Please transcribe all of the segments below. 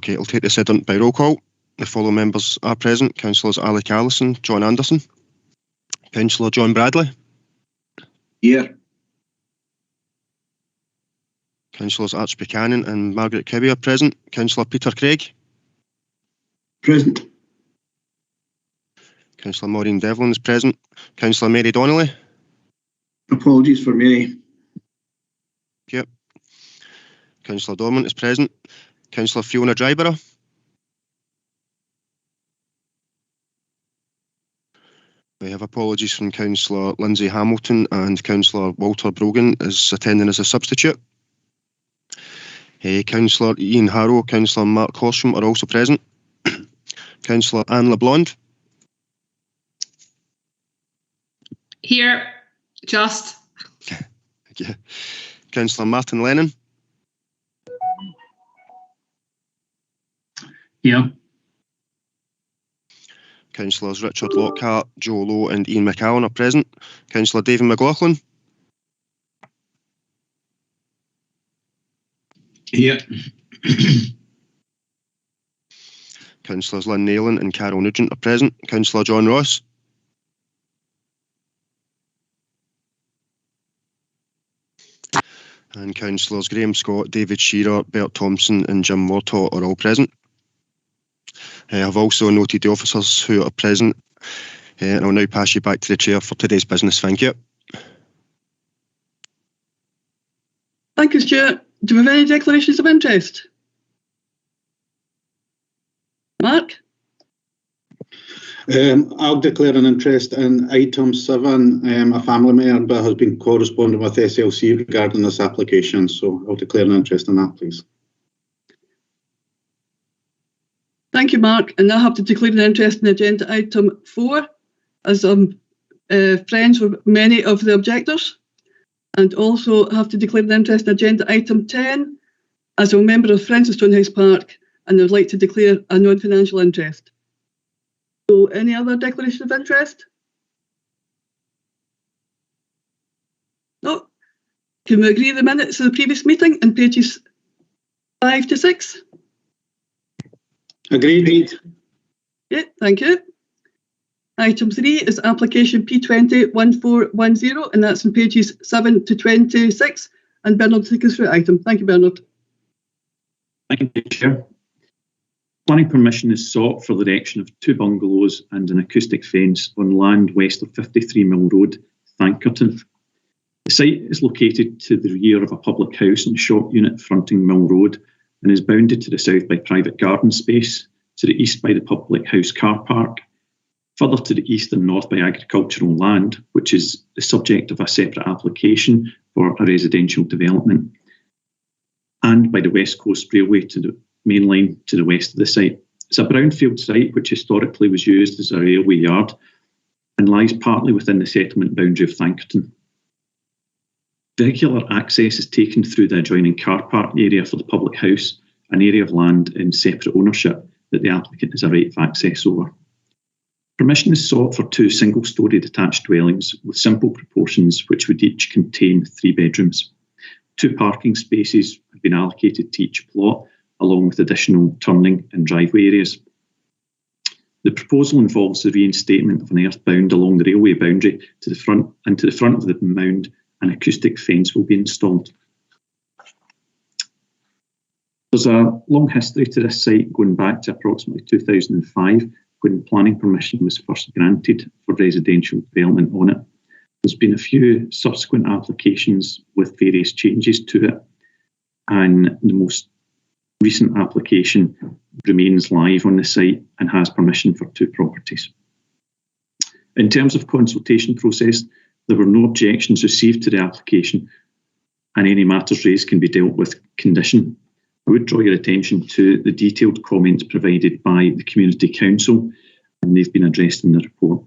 Okay, I'll take this head by roll call. The following members are present. Councillors Alec Allison, John Anderson. Councillor John Bradley. Here. Councillors Arch Buchanan and Margaret Cowie are present. Councillor Peter Craig. Present. Councillor Maureen Devlin is present. Councillor Mary Donnelly. Apologies for Mary. Yep. Councillor Dormant is present. Councillor Fiona Dryborough. We have apologies from Councillor Lindsay Hamilton, and Councillor Walter Brogan is attending as a substitute. Councillor Ian Harrow, Councillor Mark Horsham are also present. Councillor Anne LeBlond. Here, just. Yeah. Councillor Martin Lennon. Here. Councillors Richard Lockhart, Joe Lowe and Ian McAllen are present. Councillor David McLaughlin. Here. Councillors Lynn Nayland and Carol Nugent are present. Councillor John Ross. And Councillors Graham Scott, David Shearer, Bert Thompson and Jim Wartaw are all present. I've also noted the officers who are present, and I'll now pass you back to the Chair for today's business. Thank you. Thank you, Stuart. Do we have any declarations of interest? Mark? I'll declare an interest in item 7. A family member has been corresponding with SLC regarding this application, so I'll declare an interest in that, please. Thank you, Mark. And I have to declare an interest in agenda item 4, as I'm friends with many of the objectors, and also have to declare an interest in agenda item 10, as I'm a member of Friends of Stonehouse Park, and I would like to declare a non-financial interest. So, any other declaration of interest? No. Can we agree the minutes of the previous meeting in pages 5 to 6? Agreed. Yeah, thank you. Item 3 is application P201410, and that's in pages 7 to 26. And Bernard will take us through the item. Thank you, Bernard. Thank you, Chair. Planning permission is sought for the erection of 2 bungalows and an acoustic fence on land west of 53 Mill Road, Thankerton. The site is located to the rear of a public house and shop unit fronting Mill Road, and is bounded to the south by private garden space, to the east by the public house car park, further to the east and north by agricultural land, which is the subject of a separate application for a residential development, and by the West Coast Railway to the main line to the west of the site. It's a brownfield site which historically was used as a railway yard and lies partly within the settlement boundary of Thankerton. Vehicular access is taken through the adjoining car park area for the public house, an area of land in separate ownership that the applicant has a right of access over. Permission is sought for 2 single-storey detached dwellings with simple proportions which would each contain 3 bedrooms. 2 parking spaces have been allocated to each plot, along with additional turning and driveway areas. The proposal involves the reinstatement of an earthbound along the railway boundary to the front, and to the front of the mound an acoustic fence will be installed. There's a long history to this site going back to approximately 2005, when planning permission was first granted for residential development on it. There's been a few subsequent applications with various changes to it, and the most recent application remains live on the site and has permission for 2 properties. In terms of consultation process, there were no objections received to the application, and any matters raised can be dealt with condition. I would draw your attention to the detailed comments provided by the Community Council, and they've been addressed in the report.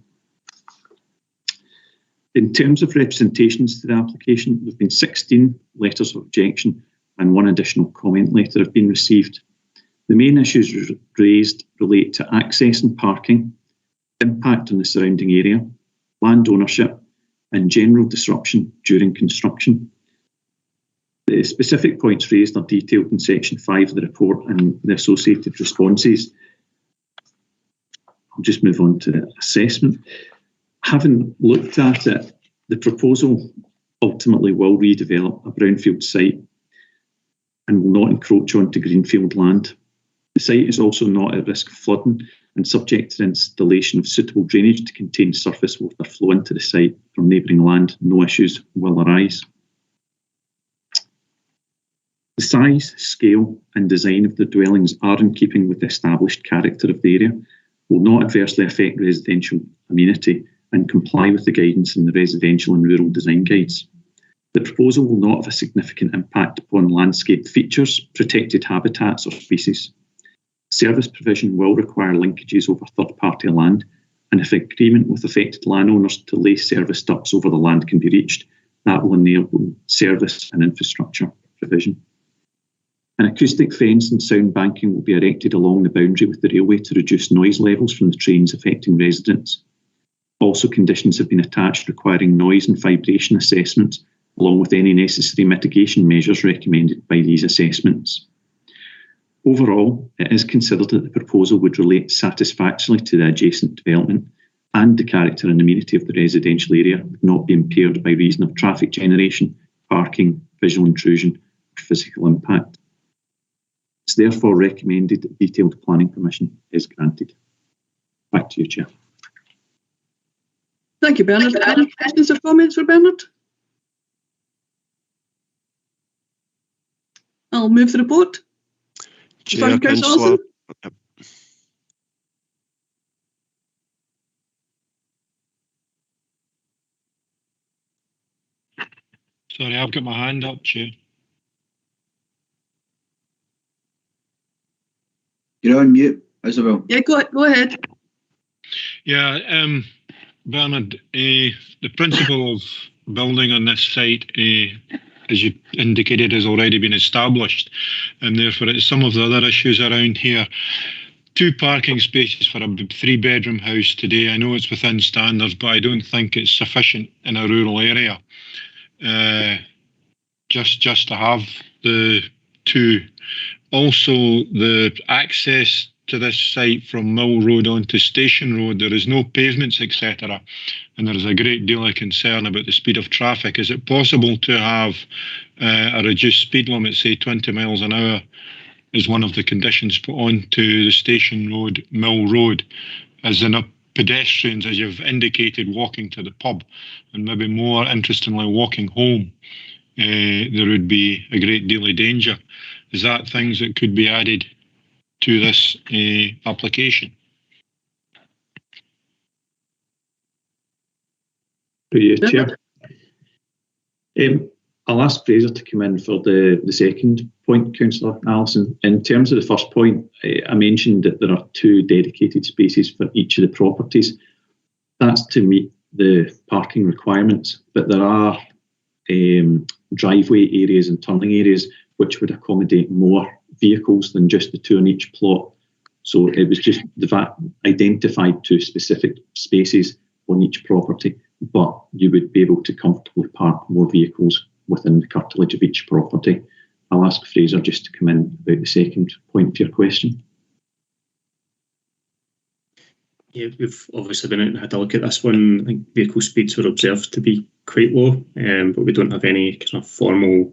In terms of representations to the application, there have been 16 letters of objection and 1 additional comment letter have been received. The main issues raised relate to access and parking, impact on the surrounding area, land ownership, and general disruption during construction. The specific points raised are detailed in section 5 of the report and the associated responses. I'll just move on to assessment. Having looked at it, the proposal ultimately will redevelop a brownfield site and will not encroach onto greenfield land. The site is also not at risk of flooding and subject to the installation of suitable drainage to contain surface water flow into the site from neighbouring land. No issues will arise. The size, scale and design of the dwellings are in keeping with the established character of the area, will not adversely affect residential amenity and comply with the guidance in the residential and rural design guides. The proposal will not have a significant impact upon landscape features, protected habitats or species. Service provision will require linkages over third-party land, and if agreement with affected landowners to lay service ducts over the land can be reached, that will enable service and infrastructure provision. An acoustic fence and sound banking will be erected along the boundary with the railway to reduce noise levels from the trains affecting residents. Also, conditions have been attached requiring noise and vibration assessments, along with any necessary mitigation measures recommended by these assessments. Overall, it is considered that the proposal would relate satisfactorily to the adjacent development, and the character and amenity of the residential area would not be impaired by reason of traffic generation, parking, visual intrusion, or physical impact. It's therefore recommended that detailed planning permission is granted. Back to you, Chair. Thank you, Bernard. Any questions or comments for Bernard? I'll move the report. Chair, Councillor Councillor. Sorry, I've got my hand up, Chair. You're on mute, Isabel. Yeah, go ahead. Yeah, Bernard, the principle of building on this site, as you indicated, has already been established, and therefore it's some of the other issues around here. 2 parking spaces for a 3-bedroom house today. I know it's within standards, but I don't think it's sufficient in a rural area. Just to have the 2. Also, the access to this site from Mill Road onto Station Road, there is no pavements, etc. And there is a great deal of concern about the speed of traffic. Is it possible to have a reduced speed limit, say 20 miles an hour, as one of the conditions put onto the Station Road, Mill Road, as in pedestrians, as you've indicated, walking to the pub, and maybe more interestingly, walking home, there would be a great deal of danger. Is that things that could be added to this application? Chair. I'll ask Fraser to come in for the second point, Councillor Allison. In terms of the first point, I mentioned that there are 2 dedicated spaces for each of the properties. That's to meet the parking requirements, but there are driveway areas and turning areas which would accommodate more vehicles than just the 2 on each plot. So it was just identified 2 specific spaces on each property, but you would be able to comfortably park more vehicles within the curtilage of each property. I'll ask Fraser just to come in about the second point to your question. Yeah, we've obviously been out and had a look at this one. I think vehicle speeds were observed to be quite low, but we don't have any kind of formal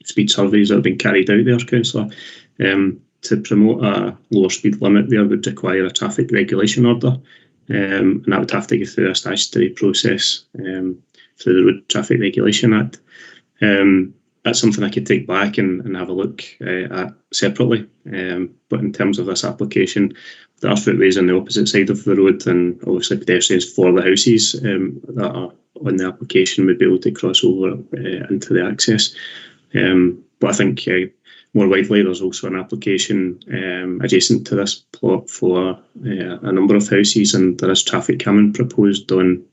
speed surveys that have been carried out there, Councillor. To promote a lower speed limit there would require a traffic regulation order, and that would have to go through a statutory process through the Road Traffic Regulation Act. That's something I could take back and have a look at separately. But in terms of this application, there are footways on the opposite side of the road, and obviously pedestrians for the houses that are on the application would be able to cross over into the access. But I think more widely, there's also an application adjacent to this plot for a number of houses, and there is traffic calming proposed on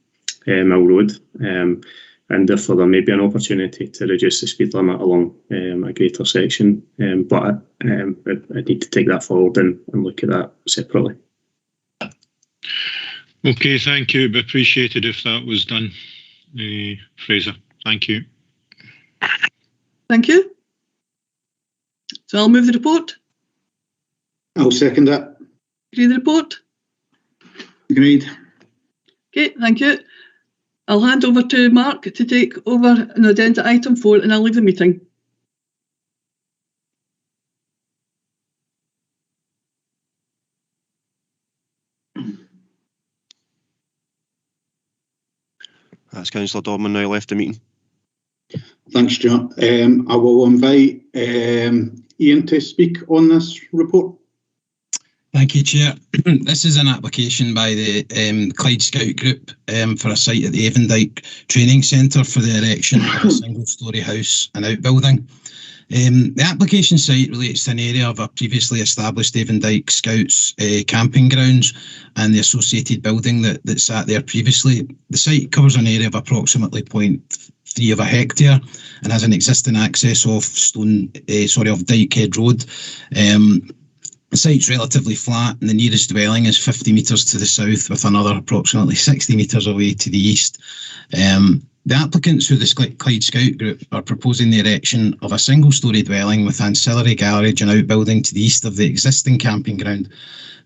Mill Road. And therefore there may be an opportunity to reduce the speed limit along a greater section, but I need to take that forward and look at that separately. Okay, thank you. It'd be appreciated if that was done, Fraser. Thank you. Thank you. So I'll move the report. I'll second that. Agree the report? Agreed. Okay, thank you. I'll hand over to Mark to take over an agenda item 4 and I'll leave the meeting. That's Councillor Dorman now left the meeting. Thanks, Stuart. I will invite Ian to speak on this report. Thank you, Chair. This is an application by the Clyde Scout Group for a site at the Avondyke Training Centre for the erection of a single-storey house and outbuilding. The application site relates to an area of a previously established Avondyke Scouts camping grounds and the associated building that sat there previously. The site covers an area of approximately 0.3 of a hectare and has an existing access off Dykehead Road. The site's relatively flat and the nearest dwelling is 50 metres to the south with another approximately 60 metres away to the east. The applicants, who the Clyde Scout Group, are proposing the erection of a single-storey dwelling with ancillary garage and outbuilding to the east of the existing camping ground.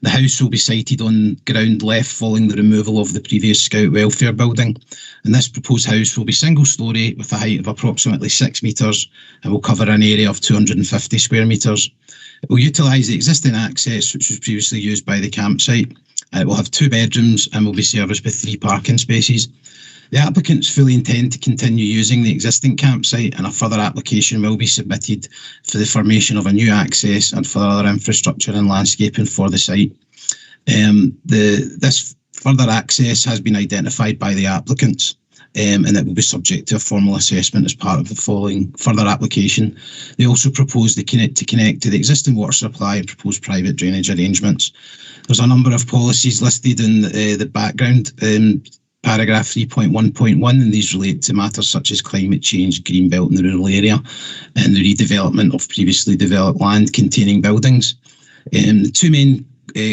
The house will be sited on ground left following the removal of the previous Scout welfare building. And this proposed house will be single-storey with a height of approximately 6 metres and will cover an area of 250 square metres. It will utilise the existing access which was previously used by the campsite. It will have 2 bedrooms and will be serviced with 3 parking spaces. The applicants fully intend to continue using the existing campsite and a further application will be submitted for the formation of a new access and for other infrastructure and landscaping for the site. This further access has been identified by the applicants and it will be subject to a formal assessment as part of the following further application. They also propose to connect to the existing water supply and propose private drainage arrangements. There's a number of policies listed in the background paragraph 3.1.1 and these relate to matters such as climate change, green belt in the rural area and the redevelopment of previously developed land containing buildings. The 2 main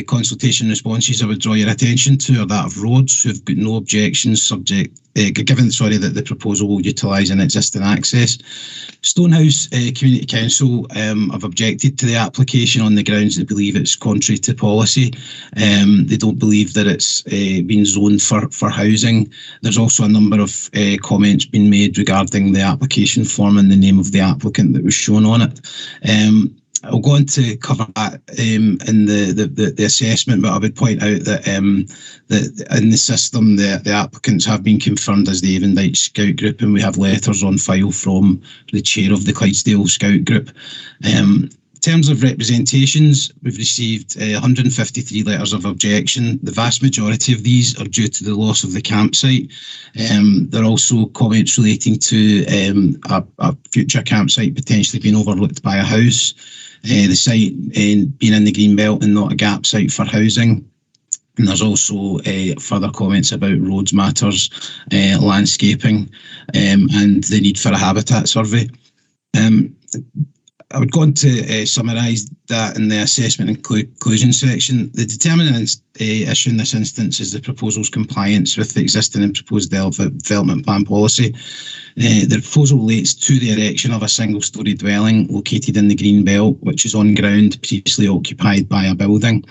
consultation responses I would draw your attention to are that of Roads, who have got no objections given that the proposal will utilise an existing access. Stonehouse Community Council have objected to the application on the grounds they believe it's contrary to policy. They don't believe that it's been zoned for housing. There's also a number of comments being made regarding the application form and the name of the applicant that was shown on it. I'll go on to cover that in the assessment, but I would point out that in the system the applicants have been confirmed as the Avondyke Scout Group and we have letters on file from the chair of the Clydesdale Scout Group. In terms of representations, we've received 153 letters of objection. The vast majority of these are due to the loss of the campsite. There are also comments relating to a future campsite potentially being overlooked by a house. The site being in the green belt and not a gap site for housing. And there's also further comments about roads matters, landscaping and the need for a habitat survey. I would go on to summarise that in the assessment and conclusion section. The determinant issue in this instance is the proposal's compliance with the existing and proposed development plan policy. The proposal relates to the erection of a single-storey dwelling located in the green belt, which is on ground previously occupied by a building.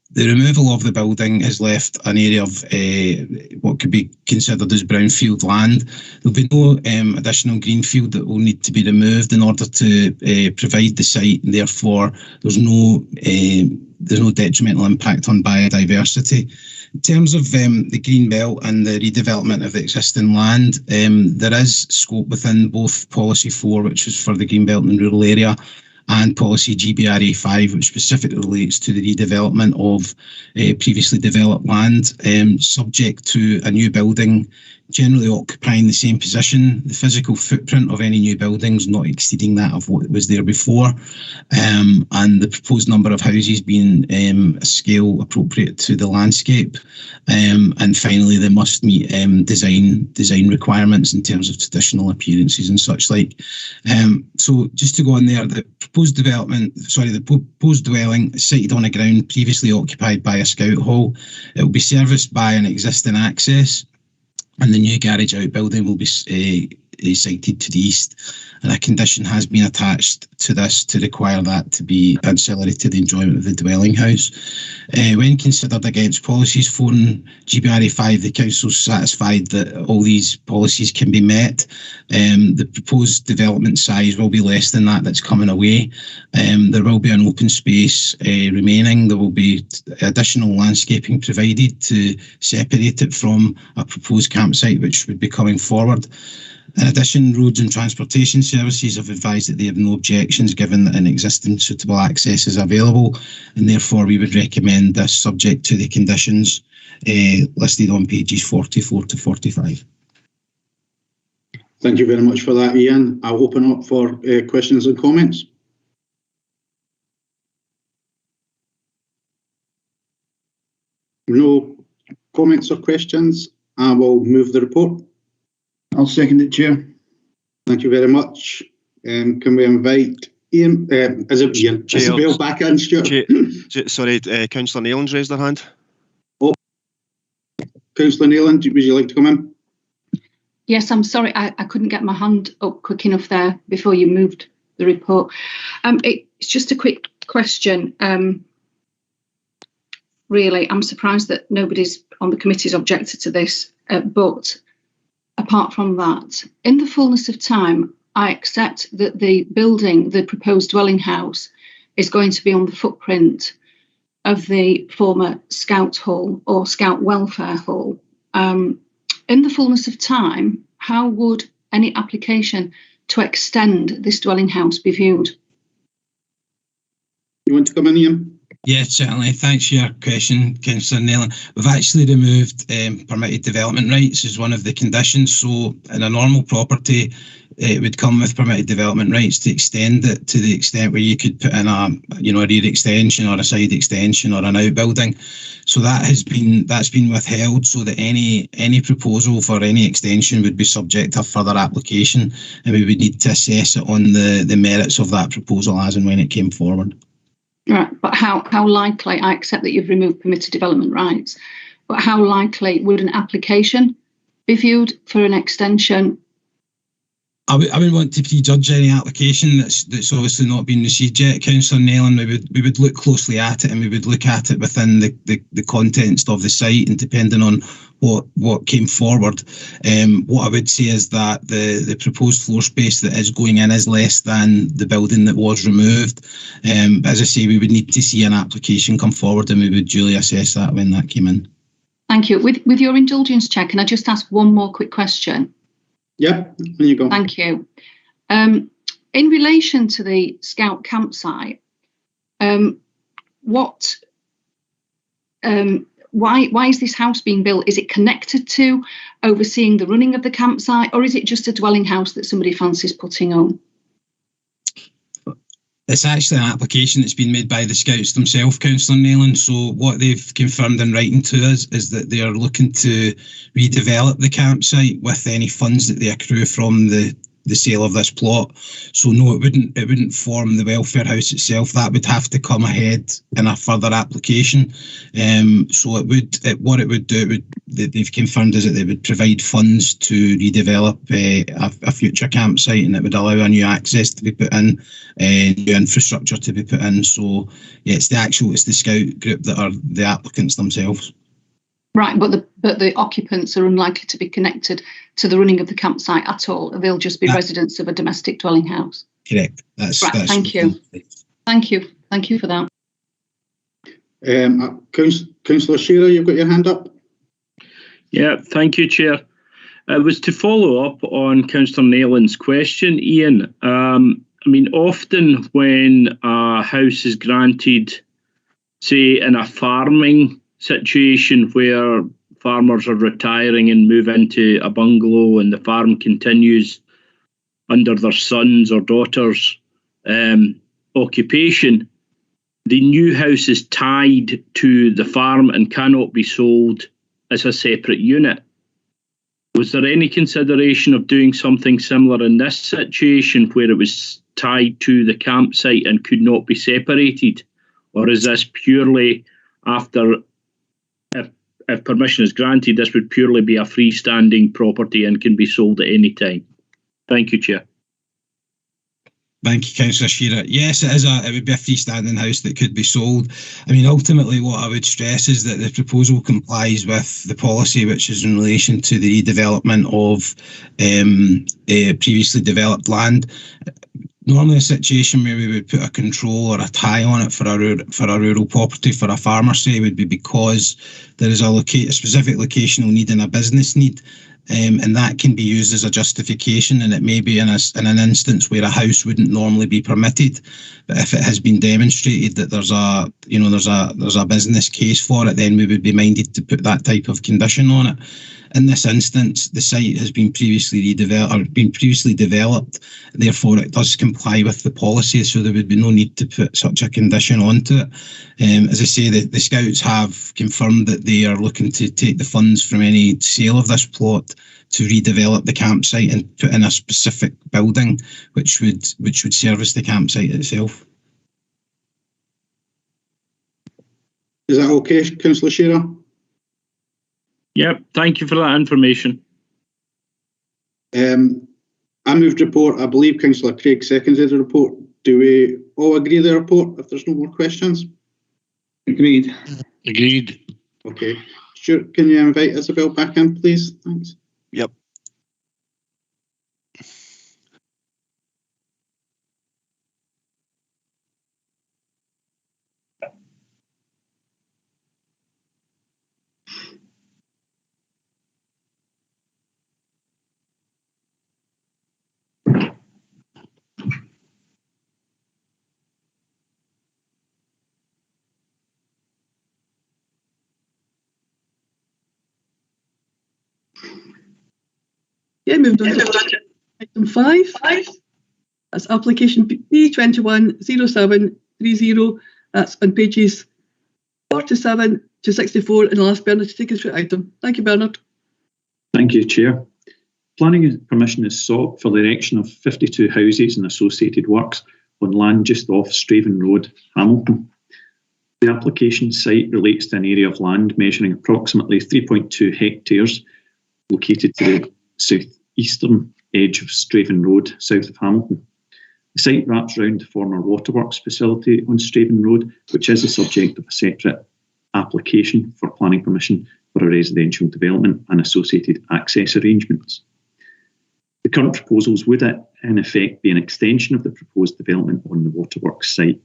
The removal of the building has left an area of what could be considered as brownfield land. There'll be no additional greenfield that will need to be removed in order to provide the site, and therefore there's no detrimental impact on biodiversity. In terms of the green belt and the redevelopment of the existing land, there is scope within both Policy 4, which is for the green belt and rural area, and Policy GBRA 5, which specifically relates to the redevelopment of previously developed land, subject to a new building generally occupying the same position, the physical footprint of any new buildings not exceeding that of what was there before, and the proposed number of houses being a scale appropriate to the landscape, and finally they must meet design requirements in terms of traditional appearances and such like. So just to go on there, the proposed dwelling is sited on a ground previously occupied by a scout hall. It will be serviced by an existing access, and the new garage outbuilding will be is sited to the east, and a condition has been attached to this to require that to be ancillary to the enjoyment of the dwelling house. When considered against policies 4 and GBRA 5, the council is satisfied that all these policies can be met. The proposed development size will be less than that's coming away. There will be an open space remaining. There will be additional landscaping provided to separate it from a proposed campsite which would be coming forward. In addition, Roads and Transportation Services have advised that they have no objections given that an existing suitable access is available, and therefore we would recommend this subject to the conditions listed on pages 44 to 45. Thank you very much for that, Ian. I'll open up for questions and comments. No comments or questions? I will move the report. I'll second it, Chair. Thank you very much. Can we invite Ian? Is it Ian? Isabel back in, Stuart? Sorry, Councillor Nayland's raised their hand. Oh, Councillor Nayland, would you like to come in? Yes, I'm sorry, I couldn't get my hand up quick enough there before you moved the report. It's just a quick question. Really, I'm surprised that nobody's on the committee's objected to this, but apart from that, in the fullness of time, I accept that the building, the proposed dwelling house, is going to be on the footprint of the former Scout Hall or Scout Welfare Hall. In the fullness of time, how would any application to extend this dwelling house be viewed? You want to come in, Ian? Yeah, certainly. Thanks for your question, Councillor Nayland. We've actually removed permitted development rights as one of the conditions. So in a normal property, it would come with permitted development rights to extend it to the extent where you could put in a rear extension or a side extension or an outbuilding. So that's been withheld, so that any proposal for any extension would be subject to further application, and we would need to assess it on the merits of that proposal as and when it came forward. Right, but how likely, I accept that you've removed permitted development rights, but how likely would an application be viewed for an extension? I wouldn't want to prejudge any application that's obviously not been received yet, Councillor Nayland. We would look closely at it, and we would look at it within the contents of the site, and depending on what came forward. What I would say is that the proposed floor space that is going in is less than the building that was removed. But as I say, we would need to see an application come forward, and we would duly assess that when that came in. Thank you. With your indulgence, Chair, can I just ask one more quick question? Yeah, there you go. Thank you. In relation to the Scout campsite, why is this house being built? Is it connected to overseeing the running of the campsite, or is it just a dwelling house that somebody fancies putting on? It's actually an application that's been made by the Scouts themselves, Councillor Nayland. So what they've confirmed in writing to us is that they are looking to redevelop the campsite with any funds that they accrue from the sale of this plot. So no, it wouldn't form the welfare house itself. That would have to come ahead in a further application. So they've confirmed is that they would provide funds to redevelop a future campsite, and it would allow a new access to be put in, new infrastructure to be put in. So yeah, it's the Scout group that are the applicants themselves. Right, but the occupants are unlikely to be connected to the running of the campsite at all. They'll just be residents of a domestic dwelling house. Correct. That's thank you. Thank you. Thank you for that. Councillor Shearer, you've got your hand up. Yeah, thank you, Chair. It was to follow up on Councillor Nayland's question, Ian. Often when a house is granted, say in a farming situation where farmers are retiring and move into a bungalow and the farm continues under their sons or daughters' occupation, the new house is tied to the farm and cannot be sold as a separate unit. Was there any consideration of doing something similar in this situation where it was tied to the campsite and could not be separated? Or is this purely after, if permission is granted, this would purely be a freestanding property and can be sold at any time? Thank you, Chair. Thank you, Councillor Shearer. Yes, it would be a freestanding house that could be sold. I mean, ultimately, what I would stress is that the proposal complies with the policy, which is in relation to the redevelopment of previously developed land. Normally, a situation where we would put a control or a tie on it for a rural property for a farmer, say, would be because there is a specific locational need and a business need. And that can be used as a justification, and it may be in an instance where a house wouldn't normally be permitted, but if it has been demonstrated that there's a business case for it, then we would be minded to put that type of condition on it. In this instance, the site has been previously developed, therefore it does comply with the policy, so there would be no need to put such a condition onto it. As I say, the Scouts have confirmed that they are looking to take the funds from any sale of this plot to redevelop the campsite and put in a specific building which would service the campsite itself. Is that okay, Councillor Shearer? Yep, thank you for that information. I moved report. I believe Councillor Craig seconded the report. Do we all agree the report if there's no more questions? Agreed. Agreed. Okay. Stuart, can you invite Isabel back in, please? Thanks. Yep. Yeah, moved on to item 5. That's application B210730. That's on pages 47 to 64, and I'll ask Bernard to take us through the item. Thank you, Bernard. Thank you, Chair. Planning permission is sought for the erection of 52 houses and associated works on land just off Straven Road, Hamilton. The application site relates to an area of land measuring approximately 3.2 hectares located to the southeastern edge of Straven Road, south of Hamilton. The site wraps around the former waterworks facility on Straven Road, which is the subject of a separate application for planning permission for a residential development and associated access arrangements. The current proposals would, in effect, be an extension of the proposed development on the waterworks site,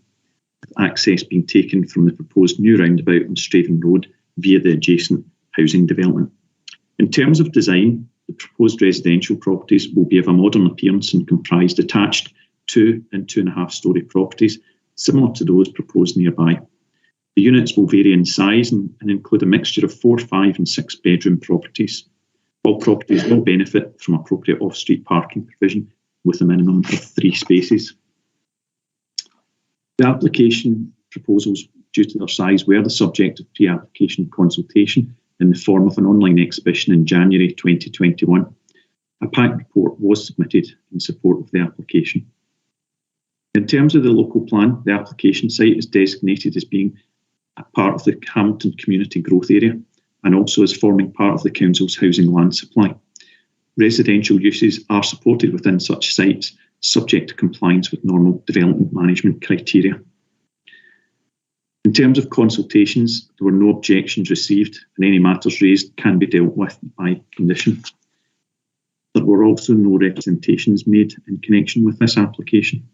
with access being taken from the proposed new roundabout on Straven Road via the adjacent housing development. In terms of design, the proposed residential properties will be of a modern appearance and comprise detached 2 and 2.5-storey properties, similar to those proposed nearby. The units will vary in size and include a mixture of 4, 5 and 6 bedroom properties. All properties will benefit from appropriate off-street parking provision with a minimum of 3 spaces. The application proposals, due to their size, were the subject of pre-application consultation in the form of an online exhibition in January 2021. A pack report was submitted in support of the application. In terms of the local plan, the application site is designated as being a part of the Hamilton Community Growth Area and also as forming part of the Council's housing land supply. Residential uses are supported within such sites, subject to compliance with normal development management criteria. In terms of consultations, there were no objections received, and any matters raised can be dealt with by condition. There were also no representations made in connection with this application.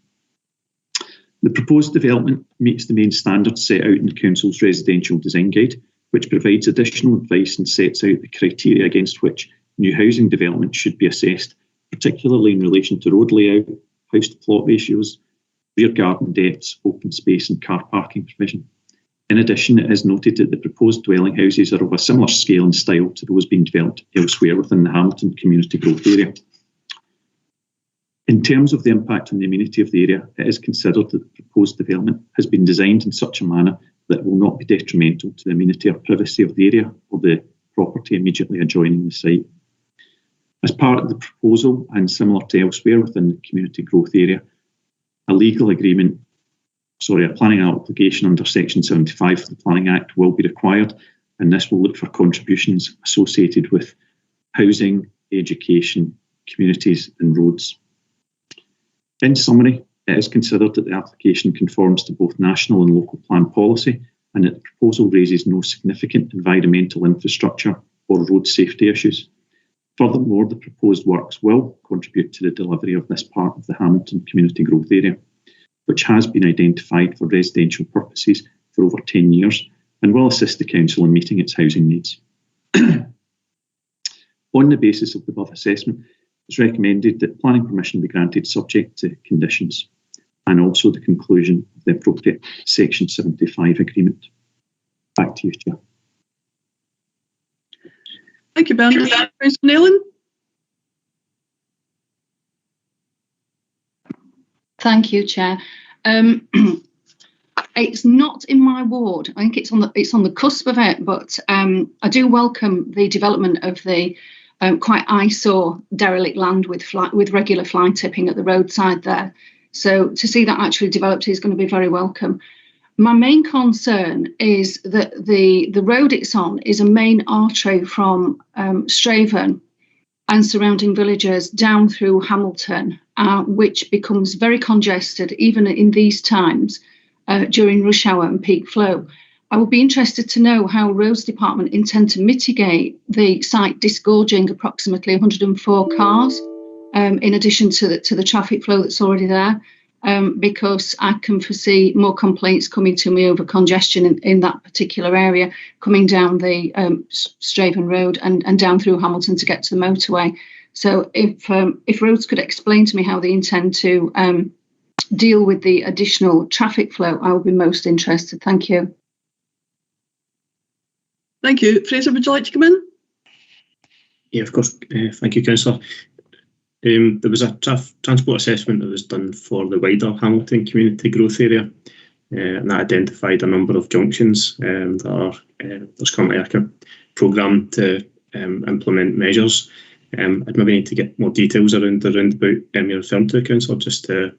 The proposed development meets the main standards set out in the Council's Residential Design Guide, which provides additional advice and sets out the criteria against which new housing development should be assessed, particularly in relation to road layout, house-to-plot ratios, rear garden depths, open space and car parking provision. In addition, it is noted that the proposed dwelling houses are of a similar scale and style to those being developed elsewhere within the Hamilton Community Growth Area. In terms of the impact on the amenity of the area, it is considered that the proposed development has been designed in such a manner that it will not be detrimental to the amenity or privacy of the area or the property immediately adjoining the site. As part of the proposal, and similar to elsewhere within the community growth area, a planning application under Section 75 of the Planning Act will be required, and this will look for contributions associated with housing, education, communities and roads. In summary, it is considered that the application conforms to both national and local plan policy, and that the proposal raises no significant environmental infrastructure or road safety issues. Furthermore, the proposed works will contribute to the delivery of this part of the Hamilton Community Growth Area, which has been identified for residential purposes for over 10 years and will assist the Council in meeting its housing needs. On the basis of the above assessment, it's recommended that planning permission be granted subject to conditions and also the conclusion of the appropriate Section 75 agreement. Back to you, Chair. Thank you, Bernard. Councillor Nayland. Thank you, Chair. It's not in my ward. I think it's on the cusp of it, but I do welcome the development of the quite eyesore derelict land with regular fly tipping at the roadside there. So to see that actually developed is going to be very welcome. My main concern is that the road it's on is a main artery from Straven and surrounding villages down through Hamilton, which becomes very congested even in these times during rush hour and peak flow. I would be interested to know how Roads Department intend to mitigate the site disgorging approximately 104 cars, in addition to the traffic flow that's already there, because I can foresee more complaints coming to me over congestion in that particular area, coming down the Straven Road and down through Hamilton to get to the motorway. So if Roads could explain to me how they intend to deal with the additional traffic flow, I would be most interested. Thank you. Thank you. Fraser, would you like to come in? Yeah, of course. Thank you, Councillor. There was a transport assessment that was done for the wider Hamilton Community Growth Area, and that identified a number of junctions that are there's currently like a programme to implement measures. I'd maybe need to get more details around the roundabout you're referring to, Councillor, just to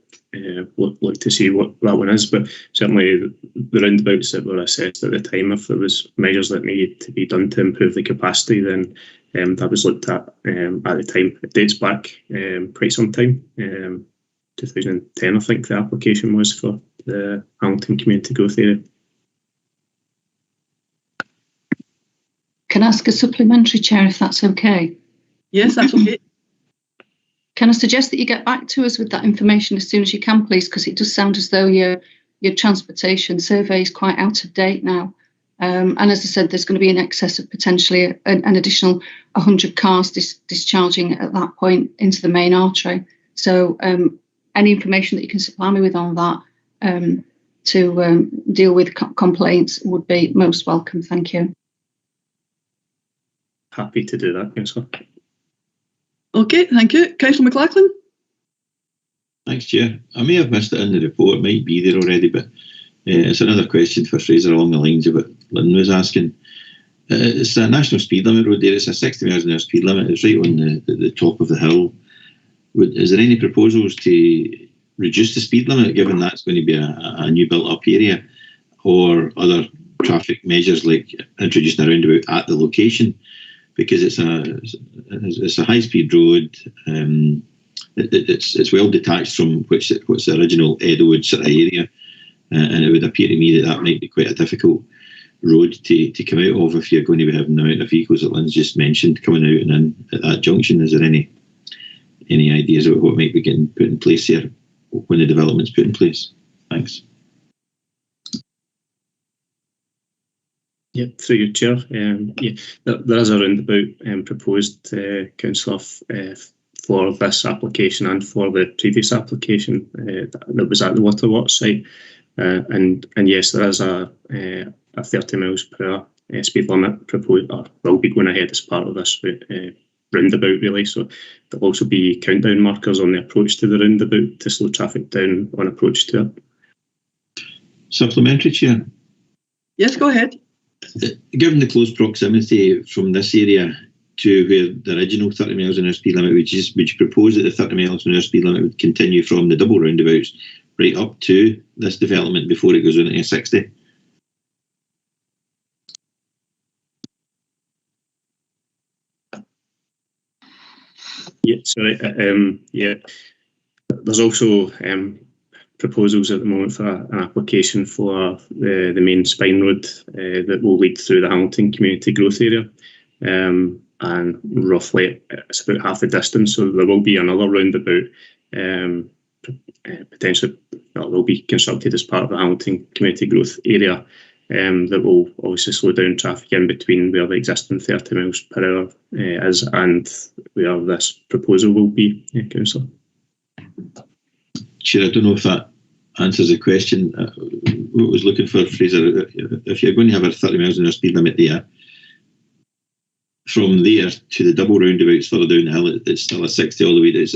look to see what that one is. But certainly the roundabouts that were assessed at the time, if there was measures that needed to be done to improve the capacity, then that was looked at the time. It dates back quite some time. 2010, I think the application was for the Hamilton Community Growth Area. Can I ask a supplementary, Chair, if that's okay? Yes, that's okay. Can I suggest that you get back to us with that information as soon as you can, please? Because it does sound as though your transportation survey is quite out of date now. And as I said, there's going to be in excess of potentially an additional 100 cars discharging at that point into the main artery. So any information that you can supply me with on that to deal with complaints would be most welcome. Thank you. Happy to do that, Councillor. Okay, thank you. Councillor McLachlan. Thanks, Chair. I may have missed it in the report, it might be there already, but it's another question for Fraser along the lines of what Lynn was asking. It's a national speed limit road there. It's a 60 miles an hour speed limit. It's right on the top of the hill. Is there any proposals to reduce the speed limit, given that's going to be a new built-up area, or other traffic measures like introducing a roundabout at the location? Because it's a high-speed road. It's well detached from what's the original Eddowwood sort of area, and it would appear to me that might be quite a difficult road to come out of if you're going to be having the amount of vehicles that Lynn's just mentioned coming out and in at that junction. Is there any ideas of what might be getting put in place there when the development's put in place? Thanks. Yeah, through your Chair. There is a roundabout proposed, Councillor, for this application and for the previous application that was at the Waterworks site. And yes, there is a 30 miles per hour speed limit proposed, or will be going ahead as part of this roundabout, really. So there'll also be countdown markers on the approach to the roundabout to slow traffic down on approach to it. Supplementary, Chair. Yes, go ahead. Given the close proximity from this area to where the original 30 miles an hour speed limit, would you propose that the 30 miles an hour speed limit would continue from the double roundabouts right up to this development before it goes on into 60? Yeah, sorry. There's also proposals at the moment for an application for the main spine road that will lead through the Hamilton Community Growth Area. And roughly it's about half the distance, so there will be another roundabout potentially that will be constructed as part of the Hamilton Community Growth Area that will obviously slow down traffic in between where the existing 30 miles per hour is and where this proposal will be, Councillor. Chair, I don't know if that answers the question. What I was looking for, Fraser, if you're going to have a 30 miles an hour speed limit there, from there to the double roundabouts further down the hill, it's still a 60 all the way. It's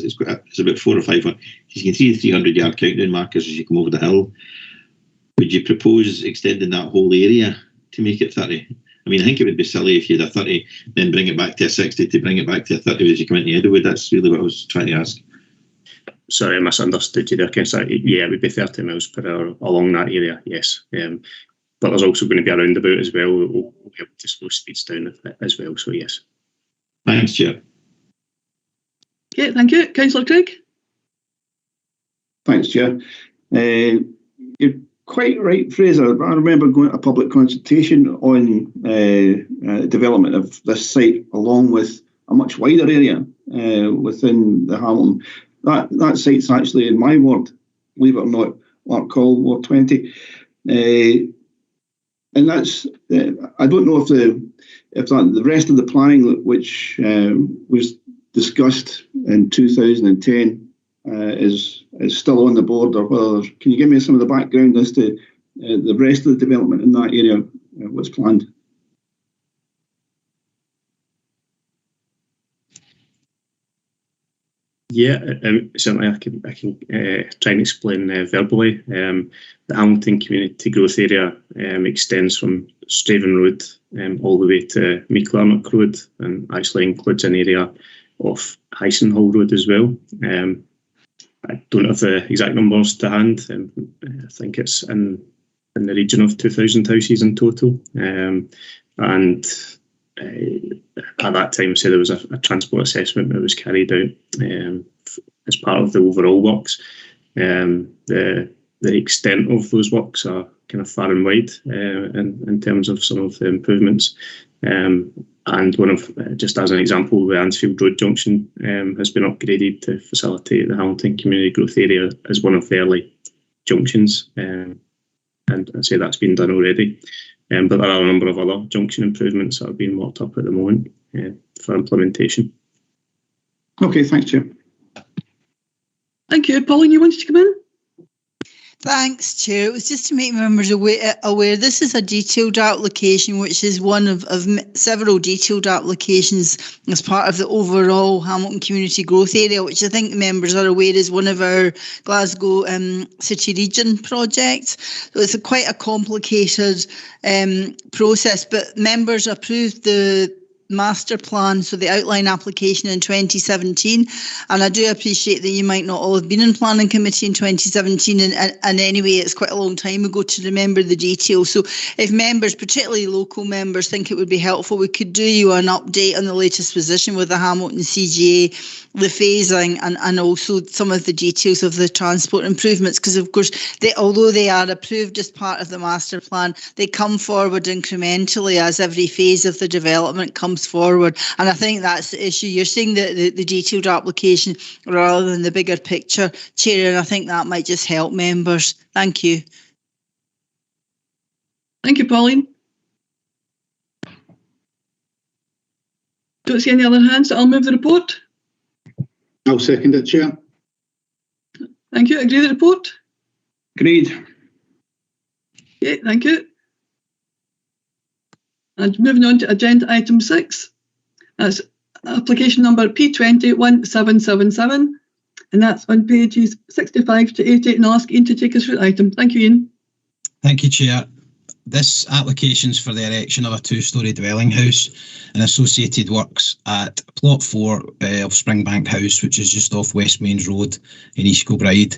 about 400 or 500. You can see the 300-yard countdown markers as you come over the hill. Would you propose extending that whole area to make it 30? I mean, I think it would be silly if you had a 30, then bring it back to a 60 to bring it back to a 30 as you come into Edelwood. That's really what I was trying to ask. Sorry, I misunderstood you there, Councillor. Yeah, it would be 30 miles per hour along that area, yes. But there's also going to be a roundabout as well. We'll be able to slow speeds down as well, so yes. Thanks, Chair. Okay, thank you. Councillor Craig? Thanks, Chair. You're quite right, Fraser. I remember going to a public consultation on development of this site along with a much wider area within the Hamilton. That site's actually in my ward, believe it or not, Larkhall, Ward 20. And that's, I don't know if the rest of the planning which was discussed in 2010 is still on the board, or whether, can you give me some of the background as to the rest of the development in that area, what's planned? Yeah, certainly I can try and explain verbally. The Hamilton Community Growth Area extends from Straven Road all the way to Meeklarnock Road, and actually includes an area of Heisenhall Road as well. I don't have the exact numbers to hand. I think it's in the region of 2,000 houses in total. And at that time, so there was a transport assessment that was carried out as part of the overall works. The extent of those works are kind of far and wide in terms of some of the improvements. And one of, just as an example, the Ansfield Road junction has been upgraded to facilitate the Hamilton Community Growth Area as one of the early junctions. And I'd say that's been done already. But there are a number of other junction improvements that are being worked up at the moment for implementation. Okay, thanks, Chair. Thank you. Pauline, you wanted to come in? Thanks, Chair. It was just to make members aware this is a detailed application, which is one of several detailed applications as part of the overall Hamilton Community Growth Area, which I think members are aware is one of our Glasgow City Region projects. So it's quite a complicated process, but members approved the master plan, so the outline application in 2017, and I do appreciate that you might not all have been in planning committee in 2017, and anyway it's quite a long time ago to remember the details. So if members, particularly local members, think it would be helpful, we could do you an update on the latest position with the Hamilton CGA, the phasing, and also some of the details of the transport improvements, because of course although they are approved as part of the master plan, they come forward incrementally as every phase of the development comes forward, and I think that's the issue. You're seeing the detailed application rather than the bigger picture, Chair, and I think that might just help members. Thank you. Thank you, Pauline. Don't see any other hands, so I'll move the report. I'll second it, Chair. Thank you. Agree with the report? Agreed. Okay, thank you. And moving on to agenda item 6, that's application number P201777, and that's on pages 65 to 88, and I'll ask Ian to take us through the item. Thank you, Ian. Thank you, Chair. This application is for the erection of a 2-storey dwelling house and associated works at plot 4 of Springbank House, which is just off West Mains Road in East Kilbride.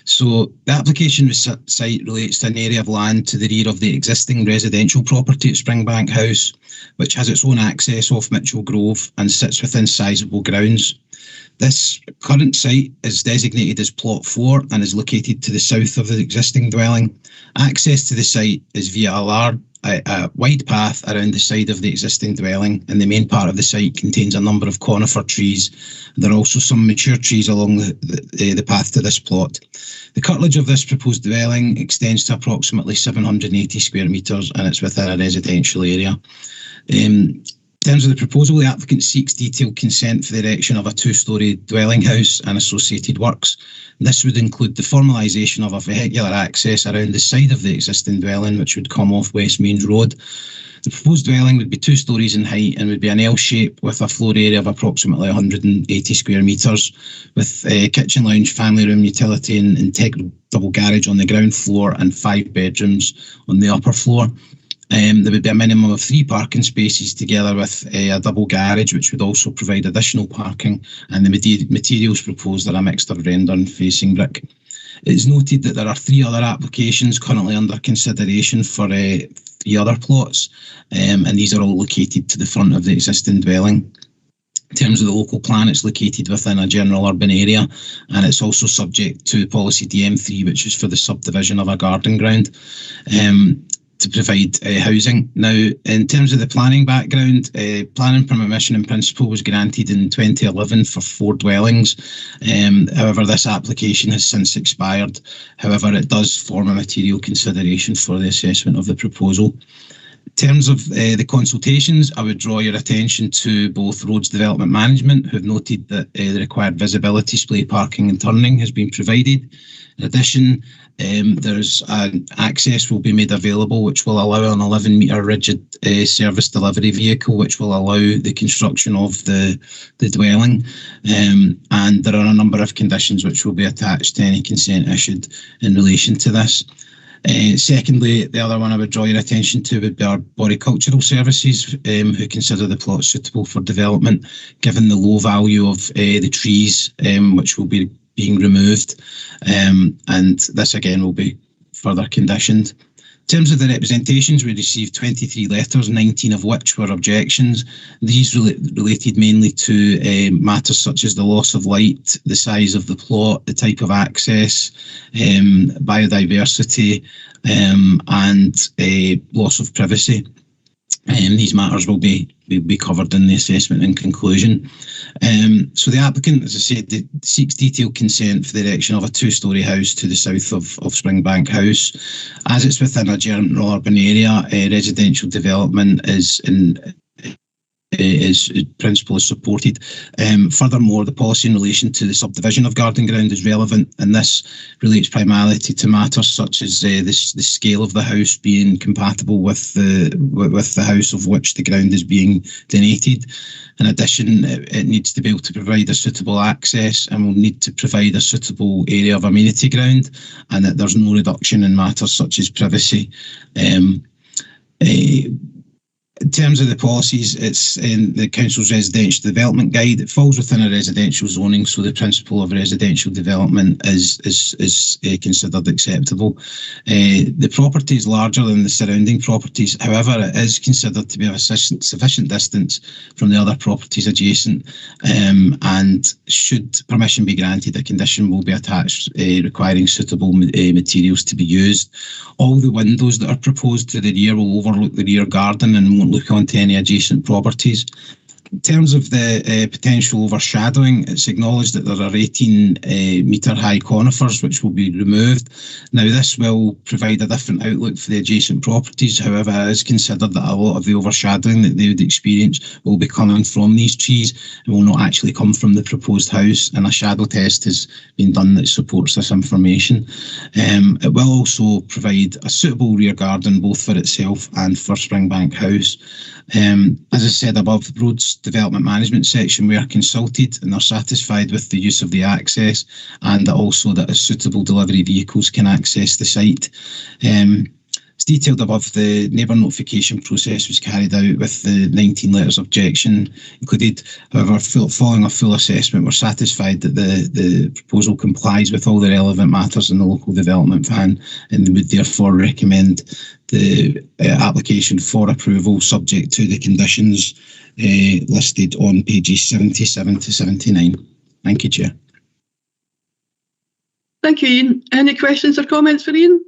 So the application site relates to an area of land to the rear of the existing residential property at Springbank House, which has its own access off Mitchell Grove and sits within sizable grounds. This current site is designated as Plot 4 and is located to the south of the existing dwelling. Access to the site is via a wide path around the side of the existing dwelling, and the main part of the site contains a number of conifer trees. There are also some mature trees along the path to this plot. The curtilage of this proposed dwelling extends to approximately 780 square metres, and it's within a residential area. In terms of the proposal, the applicant seeks detailed consent for the erection of a two-storey dwelling house and associated works. This would include the formalisation of a vehicular access around the side of the existing dwelling, which would come off West Mains Road. The proposed dwelling would be 2 storeys in height and would be an L shape with a floor area of approximately 180 square metres, with kitchen, lounge, family room, utility and integral double garage on the ground floor and 5 bedrooms on the upper floor. There would be a minimum of 3 parking spaces together with a double garage, which would also provide additional parking, and the materials proposed are a mixture of render and facing brick. It is noted that there are 3 other applications currently under consideration for 3 other plots, and these are all located to the front of the existing dwelling. In terms of the local plan, it's located within a general urban area, and it's also subject to policy DM3, which is for the subdivision of a garden ground, to provide housing. Now, in terms of the planning background, planning permission in principle was granted in 2011 for 4 dwellings. However, this application has since expired. However, it does form a material consideration for the assessment of the proposal. In terms of the consultations, I would draw your attention to both Roads Development Management, who have noted that the required visibility, display parking and turning has been provided. In addition, there's an access will be made available which will allow an 11-metre rigid service delivery vehicle, which will allow the construction of the dwelling, and there are a number of conditions which will be attached to any consent issued in relation to this. Secondly, the other one I would draw your attention to would be our Boricultural Services, who consider the plot suitable for development, given the low value of the trees which will be being removed, and this again will be further conditioned. In terms of the representations, we received 23 letters, 19 of which were objections. These related mainly to matters such as the loss of light, the size of the plot, the type of access, biodiversity, and loss of privacy. These matters will be covered in the assessment and conclusion. So the applicant, as I said, seeks detailed consent for the erection of a 2-storey house to the south of Springbank House. As it's within a general urban area, residential development is principle is supported. Furthermore, the policy in relation to the subdivision of garden ground is relevant, and this relates primarily to matters such as the scale of the house being compatible with the house of which the ground is being donated. In addition, it needs to be able to provide a suitable access and will need to provide a suitable area of amenity ground, and that there's no reduction in matters such as privacy. In terms of the policies, it's in the Council's Residential Development Guide. It falls within a residential zoning, so the principle of residential development is considered acceptable. The property is larger than the surrounding properties. However, it is considered to be of a sufficient distance from the other properties adjacent, and should permission be granted, a condition will be attached requiring suitable materials to be used. All the windows that are proposed to the rear will overlook the rear garden and won't look onto any adjacent properties. In terms of the potential overshadowing, it's acknowledged that there are 18-metre high conifers which will be removed. Now, this will provide a different outlook for the adjacent properties. However, it is considered that a lot of the overshadowing that they would experience will be coming from these trees and will not actually come from the proposed house, and a shadow test has been done that supports this information. It will also provide a suitable rear garden both for itself and for Springbank House. As I said above, the Roads Development Management section, we are consulted and are satisfied with the use of the access, and also that suitable delivery vehicles can access the site. As detailed above, the neighbour notification process was carried out with the 19 letters of objection included. However, following a full assessment, we're satisfied that the proposal complies with all the relevant matters in the local development plan, and would therefore recommend the application for approval subject to the conditions listed on pages 77 to 79. Thank you, Chair. Thank you, Ian. Any questions or comments for Ian?